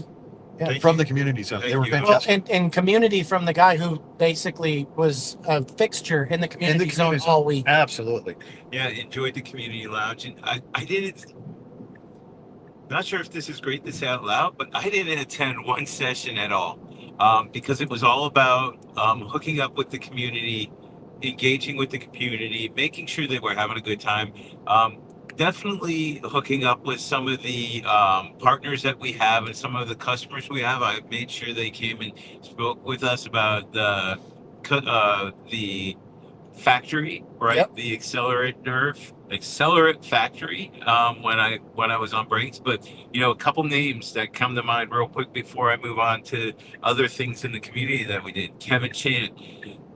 Yeah. From the community zone. They were Well, fantastic. and community from the guy who basically was a fixture in the community zone all week. Absolutely. Yeah, enjoyed the community lounge, and I didn't. Not sure if this is great to say out loud, but I didn't attend one session at all, because it was all about hooking up with the community, engaging with the community, making sure that we're having a good time. Definitely hooking up with some of the partners that we have and some of the customers we have. I made sure they came and spoke with us about the factory, right? Yep. The accelerate factory, when I was on breaks. But a couple names that come to mind real quick before I move on to other things in the community that we did: Kevin Chan,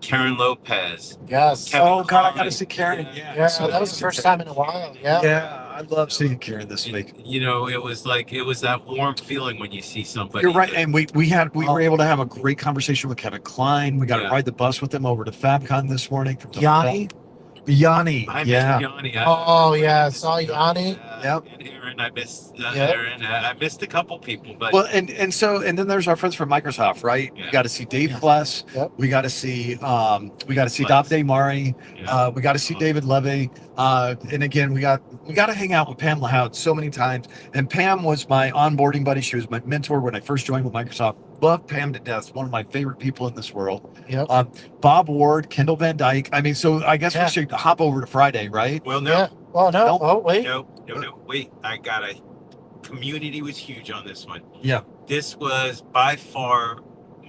Karen Lopez. Yes. Kevin Oh God, I got Klein. to see Karen. Yeah, that was the first time in a while. Yeah. Yeah, I love seeing Karen this week. It was that warm feeling when you see somebody. You're right, and we were able to have a great conversation with Kevin Klein. We got to ride the bus with him over to Fabcon this morning. From Yanni. I missed Yanni. I saw Yanni. Yep. And Aaron, I missed Aaron. I missed a couple people, but Well, and then there's our friends from Microsoft, right? Yeah. We got to see Dave Pless. Yep. We got to see Davde Mari. Yeah. We got to see David Levy. And again, we got to hang out with Pam Lahoud so many times. And Pam was my onboarding buddy. She was my mentor when I first joined with Microsoft. Love Pam to death. One of my favorite people in this world. Yep. Bob Ward, Kendall Van Dyke. I mean, so I guess we should hop over to Friday, right? well, no, Yeah. Well, no. Nope. Oh, wait. no. Wait, community was huge on this one. Yeah. This was by far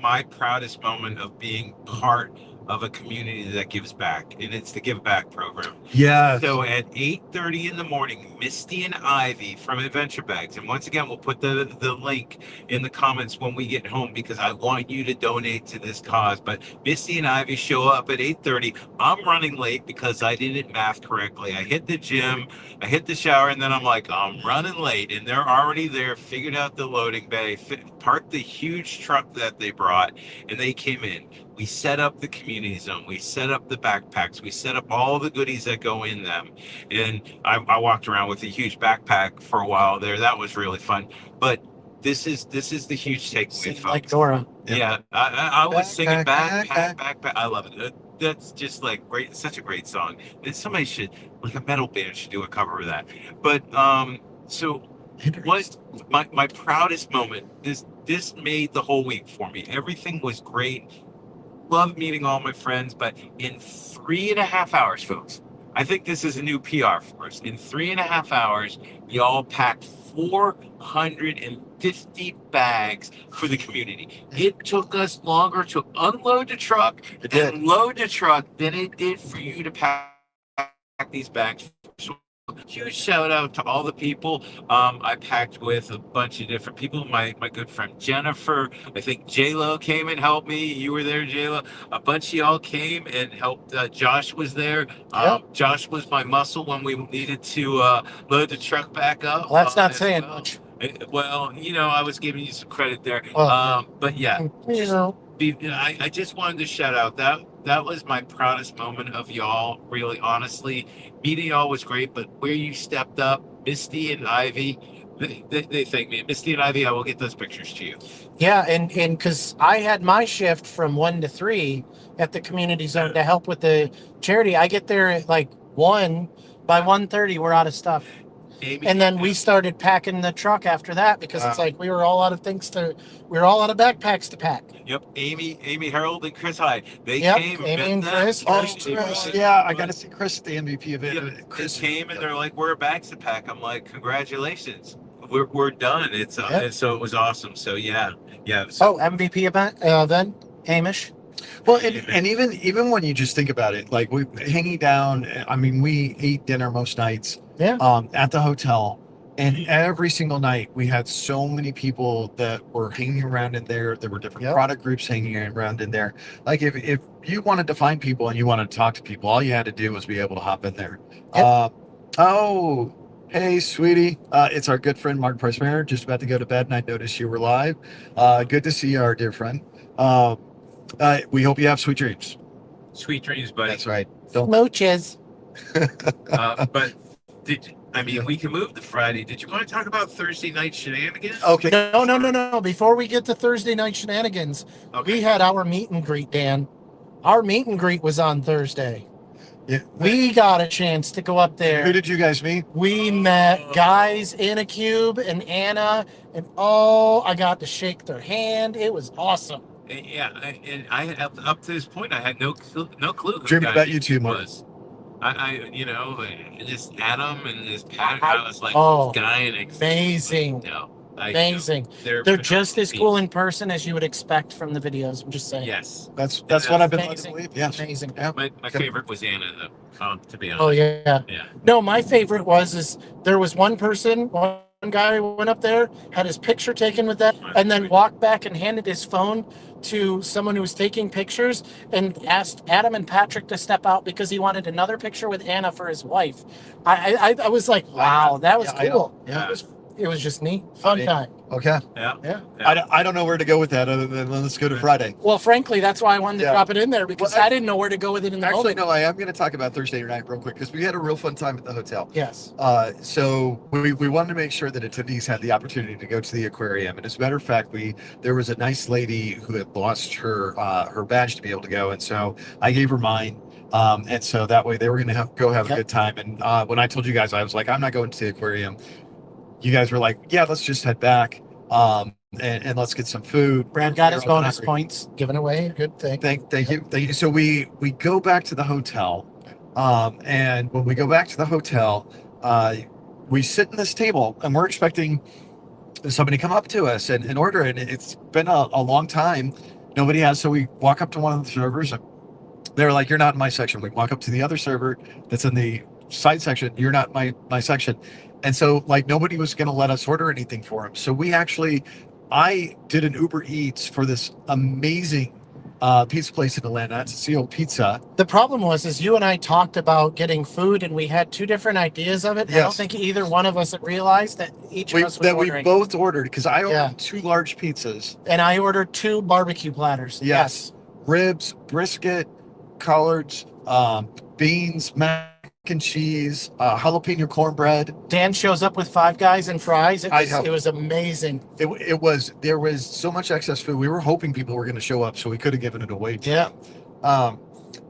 my proudest moment of being part of a community that gives back, and it's the Give Back program. Yeah. So at 8:30 in the morning, Misty and Ivy from Adventure Bags, and once again, we'll put the link in the comments when we get home, because I want you to donate to this cause. But Misty and Ivy show up at 8:30. I'm running late because I didn't math correctly. I hit the gym, I hit the shower, and then I'm like, I'm running late, and they're already there, figured out the loading bay, parked the huge truck that they brought, and they came in. We set up the community zone. We set up the backpacks. We set up all the goodies that go in them. And I walked around with a huge backpack for a while there. That was really fun. But this is the huge takeaway, Sing folks. like Dora. Yeah, I was singing Backpack. backpack. I love it. That's just like great. Such a great song. And somebody should, like a metal band, should do a cover of that. But so what my proudest moment, this made the whole week for me. Everything was great. love meeting all my friends, but in 3.5 hours, folks, I think this is a new PR for us. In 3.5 hours, y'all packed 450 bags for the community. It took us longer to unload the truck and load the truck than it did for you to pack these bags. So, huge shout out to all the people. I packed with a bunch of different people. My good friend Jennifer, I think J-Lo came and helped me. You were there, J-Lo. A bunch of y'all came and helped. Josh was there. Josh was my muscle when we needed to load the truck back up. Well, that's not saying much. Well, I was giving you some credit there. But yeah, I just wanted to shout out that was my proudest moment of y'all. Really, honestly, meeting y'all was great, but where you stepped up, Misty and Ivy, they thank me. Misty and Ivy, I will get those pictures to you. Yeah, and because I had my shift from 1 to 3 at the community zone to help with the charity. I get there at like 1. By 1:30, we're out of stuff. And then we started packing the truck after that because it's like we were all out of backpacks to pack. Yep, Amy Harold and Chris Hyde. They came. Amy and Chris. Yeah, I got to see Chris at the MVP event. Yeah, Chris came and they're like, "We're bags to pack." I'm like, "Congratulations, we're done." It's and so it was awesome. So yeah. So, MVP event then, Hamish. Well, and even when you just think about it, like we hanging down. I mean, we ate dinner most nights. At the hotel, and every single night we had so many people that were hanging around in there. There were different product groups hanging around in there. Like if you wanted to find people and you wanted to talk to people, all you had to do was be able to hop in there. Oh, hey, sweetie. It's our good friend Mark Pressmare, just about to go to bed, and I noticed you were live. Good to see you, our dear friend. We hope you have sweet dreams. Sweet dreams, buddy. That's right. Smooches. But we can move to Friday. Did you want to talk about Thursday night shenanigans? Okay. No. Before we get to Thursday night shenanigans, we had our meet and greet, Dan. Our meet and greet was on Thursday. Yeah. We got a chance to go up there. Who did you guys meet? We met guys in a cube and Anna, and I got to shake their hand. It was awesome. Yeah, and I up to this point I had no clue. Dreaming about you too, Mark. This Adam and this Pat, I was like, this guy and amazing. Amazing. They're just as cool in person as you would expect from the videos. I'm just saying. Yes, that's what I've been led to believe. Yes, amazing. Yeah. My favorite was Anna, though. To be honest. Oh yeah. No, my favorite was there was one guy went up there, had his picture taken with that, and then walked back and handed his phone to someone who was taking pictures and asked Adam and Patrick to step out because he wanted another picture with Anna for his wife. I was like, wow, that was cool. It was just neat. Fun time. Okay. Yeah. I don't know where to go with that other than let's go to Friday. Well, frankly, that's why I wanted to drop it in there because I didn't know where to go with it in the moment. No, I am going to talk about Thursday night real quick because we had a real fun time at the hotel. Yes. So we wanted to make sure that attendees had the opportunity to go to the aquarium. And as a matter of fact, there was a nice lady who had lost her badge to be able to go. And so I gave her mine. And so that way they were going to go have a good time. And when I told you guys, I was like, I'm not going to the aquarium. You guys were like, yeah, let's just head back and let's get some food. Brad got his bonus points given away. Good thing. Thank you. So we go back to the hotel, and when we go back to the hotel, we sit in this table, and we're expecting somebody to come up to us and order it. It's been a long time. Nobody has. So we walk up to one of the servers. And they're like, "You're not in my section." We walk up to the other server that's in the side section. "You're not my section." And so, like, nobody was going to let us order anything for him. So I did an Uber Eats for this amazing pizza place in Atlanta. It's CO Pizza. The problem is you and I talked about getting food, and we had two different ideas of it. Yes. I don't think either one of us had realized that each of us was ordering. We both ordered, because I ordered 2 large pizzas. And I ordered 2 barbecue platters. Yes. Ribs, brisket, collards, beans, mac and cheese, jalapeno cornbread. Dan shows up with 5 guys and fries. It was amazing. There was so much excess food. We were hoping people were going to show up, so we could have given it away to them.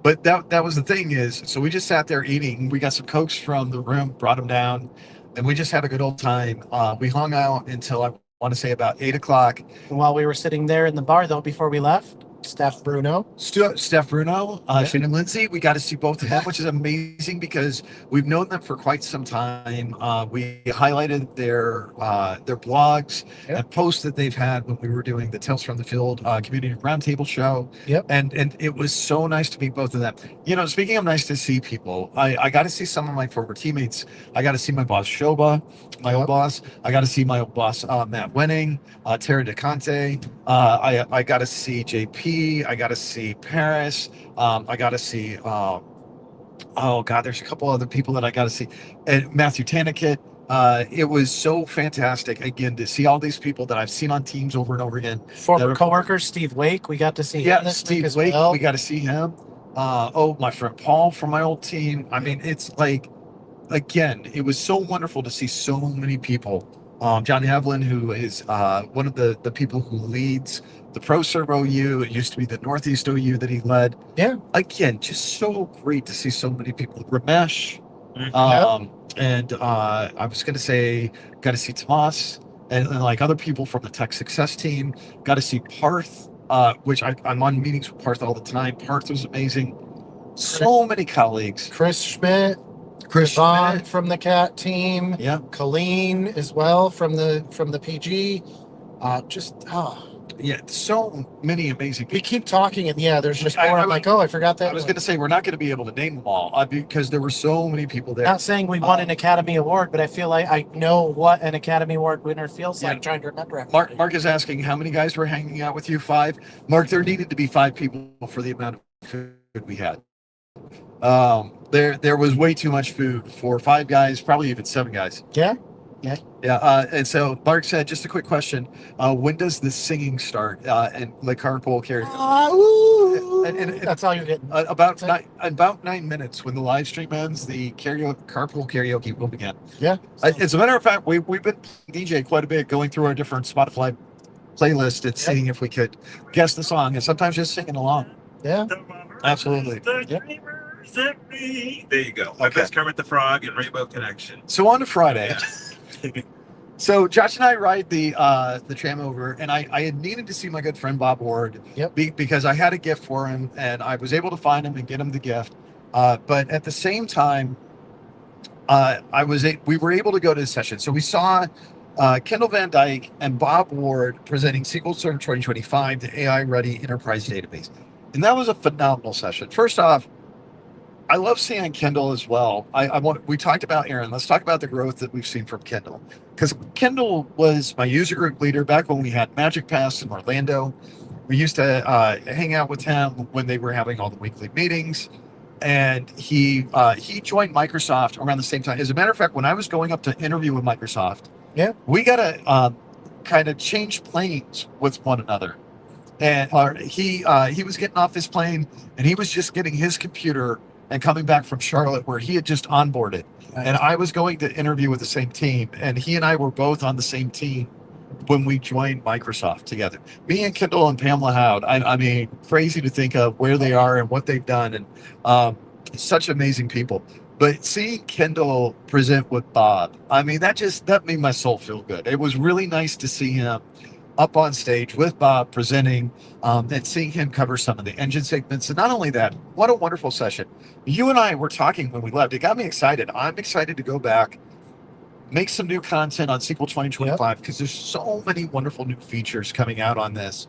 But that was the thing is, so we just sat there eating. We got some Cokes from the room, brought them down, and we just had a good old time. We hung out until I want to say about 8 o'clock. And while we were sitting there in the bar, though, before we left, Steph Bruno. Steph Bruno, Yeah. Shannon Lindsay. We got to see both of them, which is amazing because we've known them for quite some time. We highlighted their blogs Yep. and posts that they've had when we were doing the Tales from the Field community roundtable show. Yep. And it was so nice to meet both of them. You know, speaking of nice to see people, I got to see some of my former teammates. I got to see my boss Shoba, my old boss. I got to see my old boss Matt Wenning, Tara DeConte. I got to see JP. I got to see Paris. I got to see. Oh God, there's a couple other people that I got to see, and Matthew Tanikit. It was so fantastic again to see all these people that I've seen on teams over and over again. Former coworker Steve Wake, we got to see him this week Steve as Wake, well. we got to see him. My friend Paul from my old team. I mean, it's like, again, it was so wonderful to see so many people. John Havlin, who is one of the people who leads the Pro Serve OU. It used to be the Northeast OU that he led. Yeah. Again, just so great to see so many people. Ramesh. And I was going to say, got to see Tomas and like other people from the tech success team. Got to see Parth, which I'm on meetings with Parth all the time. Parth was amazing. So many colleagues. Chris Schmidt. Vaughn from the CAT team. Yeah. Colleen as well from the PG. Yeah, so many amazing people. We keep talking, and there's just more. I'm like, I forgot that. I was going to say, we're not going to be able to name them all because there were so many people there. Not saying we won an Academy Award, but I feel like I know what an Academy Award winner feels like trying to remember everybody. Mark is asking how many guys were hanging out with you? 5. Mark, there needed to be 5 people for the amount of food we had. There was way too much food for 5 guys, probably even 7 guys. Yeah. And so Mark said, just a quick question: when does the singing start? And like carpool karaoke. And that's all you're getting. About 9 minutes when the live stream ends, the carpool karaoke will begin. Yeah. As a matter of fact, we've been DJ quite a bit, going through our different Spotify playlist and seeing if we could guess the song, and sometimes just singing along. Yeah. Absolutely. There you go. My best Kermit the Frog and Rainbow Connection. So on to Friday. So Josh and I ride the tram over, and I had needed to see my good friend Bob Ward. Yep. Because I had a gift for him, and I was able to find him and get him the gift. But at the same time, we were able to go to the session. So we saw Kendall Van Dyke and Bob Ward presenting SQL Server 2025, the AI Ready Enterprise Database. And that was a phenomenal session. First off, I love seeing Kendall as well. We talked about Aaron. Let's talk about the growth that we've seen from Kendall. Because Kendall was my user group leader back when we had Magic Pass in Orlando. We used to hang out with him when they were having all the weekly meetings. And he joined Microsoft around the same time. As a matter of fact, when I was going up to interview with Microsoft, we got to kind of change planes with one another. And he was getting off his plane, and he was just getting his computer and coming back from Charlotte, where he had just onboarded. Nice. And I was going to interview with the same team, and he and I were both on the same team when we joined Microsoft together. Me and Kendall and Pamela Howd, I mean, crazy to think of where they are and what they've done, and such amazing people. But seeing Kendall present with Bob, I mean, that made my soul feel good. It was really nice to see him up on stage with Bob presenting, and seeing him cover some of the engine segments. And not only that, what a wonderful session. You and I were talking when we left. It got me excited. I'm excited to go back, make some new content on SQL 2025, because there's so many wonderful new features coming out on this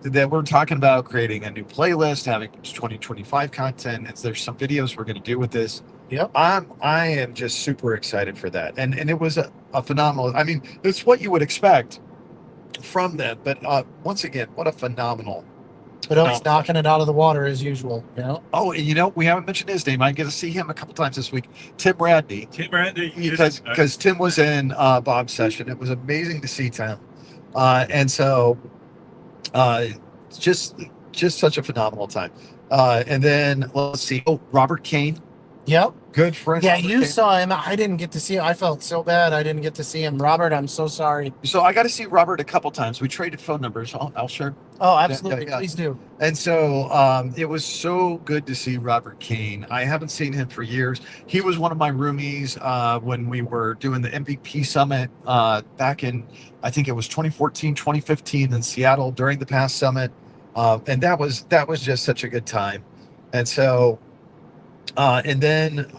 that we're talking about, creating a new playlist, having 2025 content. And there's some videos we're going to do with this. Yep. I am just super excited for that. And it was a phenomenal, I mean, it's what you would expect from them, but once again, what a phenomenal. But he's knocking it out of the water as usual. Oh, and we haven't mentioned his name. I get to see him a couple times this week. Tim Radney. Because Tim was in Bob's session. It was amazing to see Tim, and so just such a phenomenal time. And then let's see. Oh, Robert Kane. Yep. Good friend. Yeah, you saw him. I didn't get to see him. I felt so bad I didn't get to see him. Robert, I'm so sorry. So I got to see Robert a couple times. We traded phone numbers. I'll share. Oh, absolutely. Yeah. Please do. And so it was so good to see Robert Kane. I haven't seen him for years. He was one of my roomies when we were doing the MVP Summit back in, I think it was 2014, 2015 in Seattle during the past summit. And that was just such a good time. And so, and then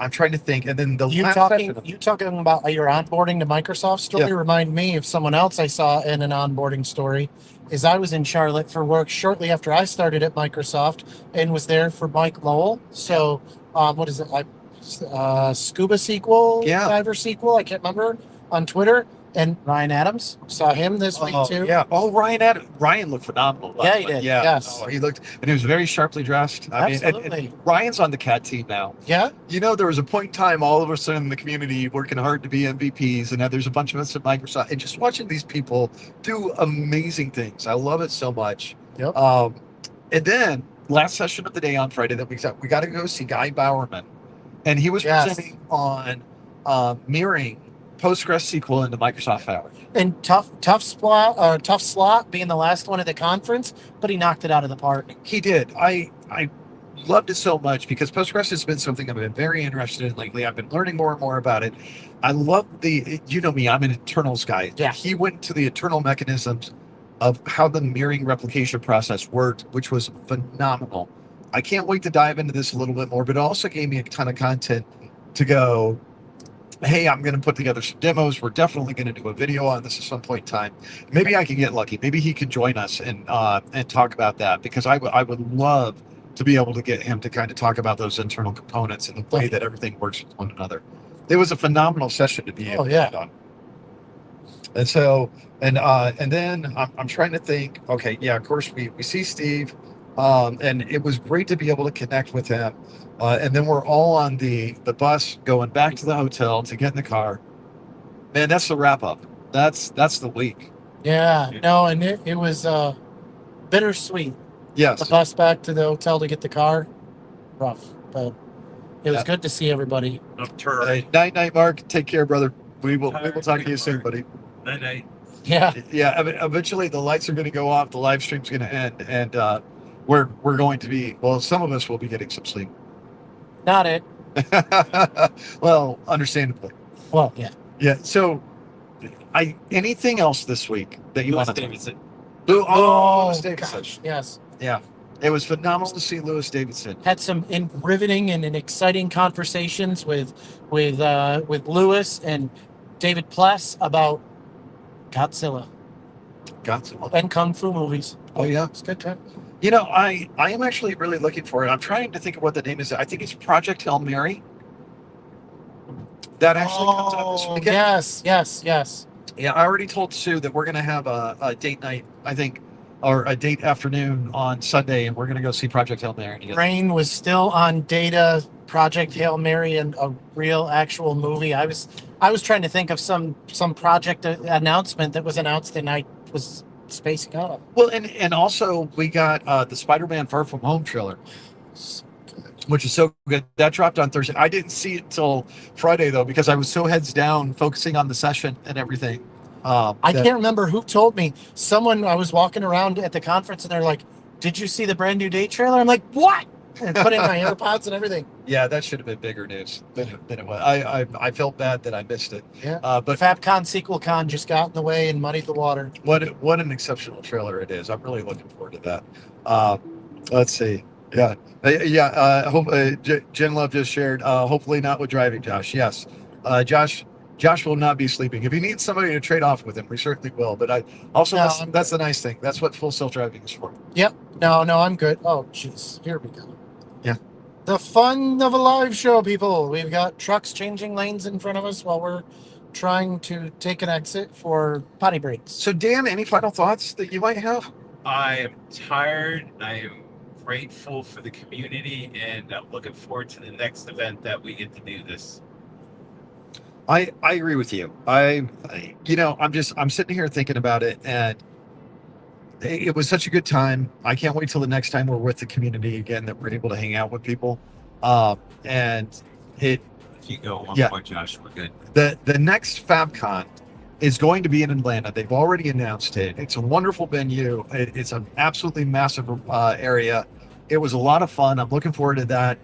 I'm trying to think. And then the last session, You talking about your onboarding to Microsoft story remind me of someone else I saw in an onboarding story. Is I was in Charlotte for work shortly after I started at Microsoft and was there for Mike Lowell. So, what is it like? Scuba sequel, diver sequel. I can't remember on Twitter. And Ryan Adams, saw him this week too. Yeah. Oh, Ryan looked phenomenal. Yeah, he did. Yeah. Yes. Oh, he looked, and he was very sharply dressed. Absolutely. I mean, and Ryan's on the CAT team now. Yeah. You know, there was a point in time, all of a sudden, in the community working hard to be MVPs, and now there's a bunch of us at Microsoft, and just watching these people do amazing things. I love it so much. Yep. And then last session of the day on Friday that we got to go see Guy Bowerman, and he was presenting on mirroring PostgreSQL into Microsoft Fabric. And tough slot being the last one at the conference, but he knocked it out of the park. He did. I loved it so much because Postgres has been something I've been very interested in lately. I've been learning more and more about it. I love you know me, I'm an internals guy. Yeah. He went to the internal mechanisms of how the mirroring replication process worked, which was phenomenal. I can't wait to dive into this a little bit more, but it also gave me a ton of content to go, hey, I'm going to put together some demos. We're definitely going to do a video on this at some point in time. Maybe I can get lucky. Maybe he could join us and talk about that, because I would love to be able to get him to kind of talk about those internal components and the way that everything works with one another. It was a phenomenal session to be able to get on. And so, and then I'm trying to think, okay, yeah, of course we see Steve, and it was great to be able to connect with him. And then we're all on the bus going back to the hotel to get in the car. Man, that's the wrap up. That's the week. Yeah, no, and it was bittersweet. Yes. The bus back to the hotel to get the car, rough, but it was good to see everybody. Hey, night, Mark. Take care, brother. We will talk to you soon, buddy. Night. Yeah. Yeah. Eventually, the lights are going to go off. The live stream's going to end, and we're going to be, well, some of us will be getting some sleep. Not it. Well, understandably. Well, yeah. Yeah. So, anything else this week that you want to? Lewis Davidson. Gosh, yes. Yeah. It was phenomenal to see Lewis Davidson. Had some riveting and exciting conversations with Lewis and David Pless about Godzilla and Kung Fu movies. Oh yeah, it's good time. You know, I am actually really looking for it. I'm trying to think of what the name is. I think it's Project Hail Mary. That actually comes out this weekend. Yes. Yeah, I already told Sue that we're going to have a date night, I think, or a date afternoon on Sunday, and we're going to go see Project Hail Mary together. Rain was still on data, Project Hail Mary, and a real actual movie. I was trying to think of some project announcement that was announced, and I was spacing out. Well, and also we got the Spider-Man Far From Home trailer, which is so good. That dropped on Thursday. I didn't see it till Friday though, because I was so heads down focusing on the session and everything. I can't remember who told me. Someone, I was walking around at the conference and they're like, "Did you see the brand new date trailer?" I'm like, "What?" And put in my AirPods and everything. Yeah, that should have been bigger news than it was. I felt bad that I missed it. Yeah. But Fabcon, SQLcon just got in the way and muddied the water. What an exceptional trailer it is. I'm really looking forward to that. Let's see. Yeah. Hope Jen Love just shared. Hopefully not with driving, Josh. Yes. Josh will not be sleeping. If he needs somebody to trade off with him, we certainly will. But that's the nice thing. That's what full self-driving is for. Yep. No, I'm good. Oh, jeez. Here we go. Yeah. The fun of a live show, people. We've got trucks changing lanes in front of us while we're trying to take an exit for potty breaks. So, Dan, any final thoughts that you might have? I am tired. I am grateful for the community, and I'm looking forward to the next event that we get to do this. I agree with you. I'm sitting here thinking about it, and it was such a good time. I can't wait till the next time we're with the community again, that we're able to hang out with people. And it. If you go one point, Josh, we're good. The next Fabcon is going to be in Atlanta. They've already announced it. It's a wonderful venue. It's an absolutely massive area. It was a lot of fun. I'm looking forward to that.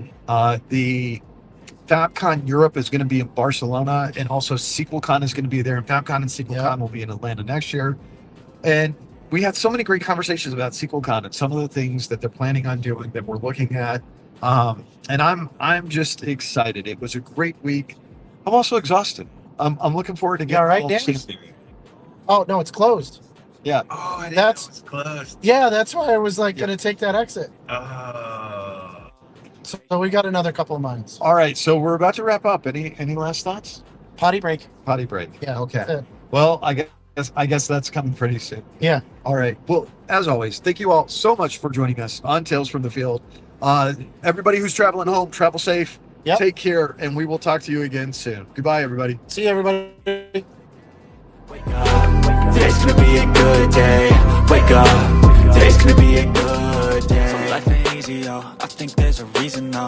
The Fabcon Europe is going to be in Barcelona, and also SQLcon is going to be there. And Fabcon and SQLcon will be in Atlanta next year. And we had so many great conversations about SQLcon and some of the things that they're planning on doing that we're looking at. And I'm just excited. It was a great week. I'm also exhausted. I'm looking forward to getting right, home Dan? soon. Oh no, it's closed. Yeah. Oh, I didn't That's- know it was closed. Yeah, that's why I was like Yeah. going to take that exit. Oh. So we got another couple of months. All right. So we're about to wrap up. Any last thoughts? Potty break. Potty break. Yeah. Okay. That's it. Well, I guess that's coming pretty soon. Yeah. All right. Well, as always, thank you all so much for joining us on Tales from the Field. Everybody who's traveling home, travel safe. Yep. Take care, and we will talk to you again soon. Goodbye, everybody. See you, everybody. Wake up, today's gonna be a good day. Wake up, today's gonna be a good day. So life ain't easy, yo, I think there's a reason though.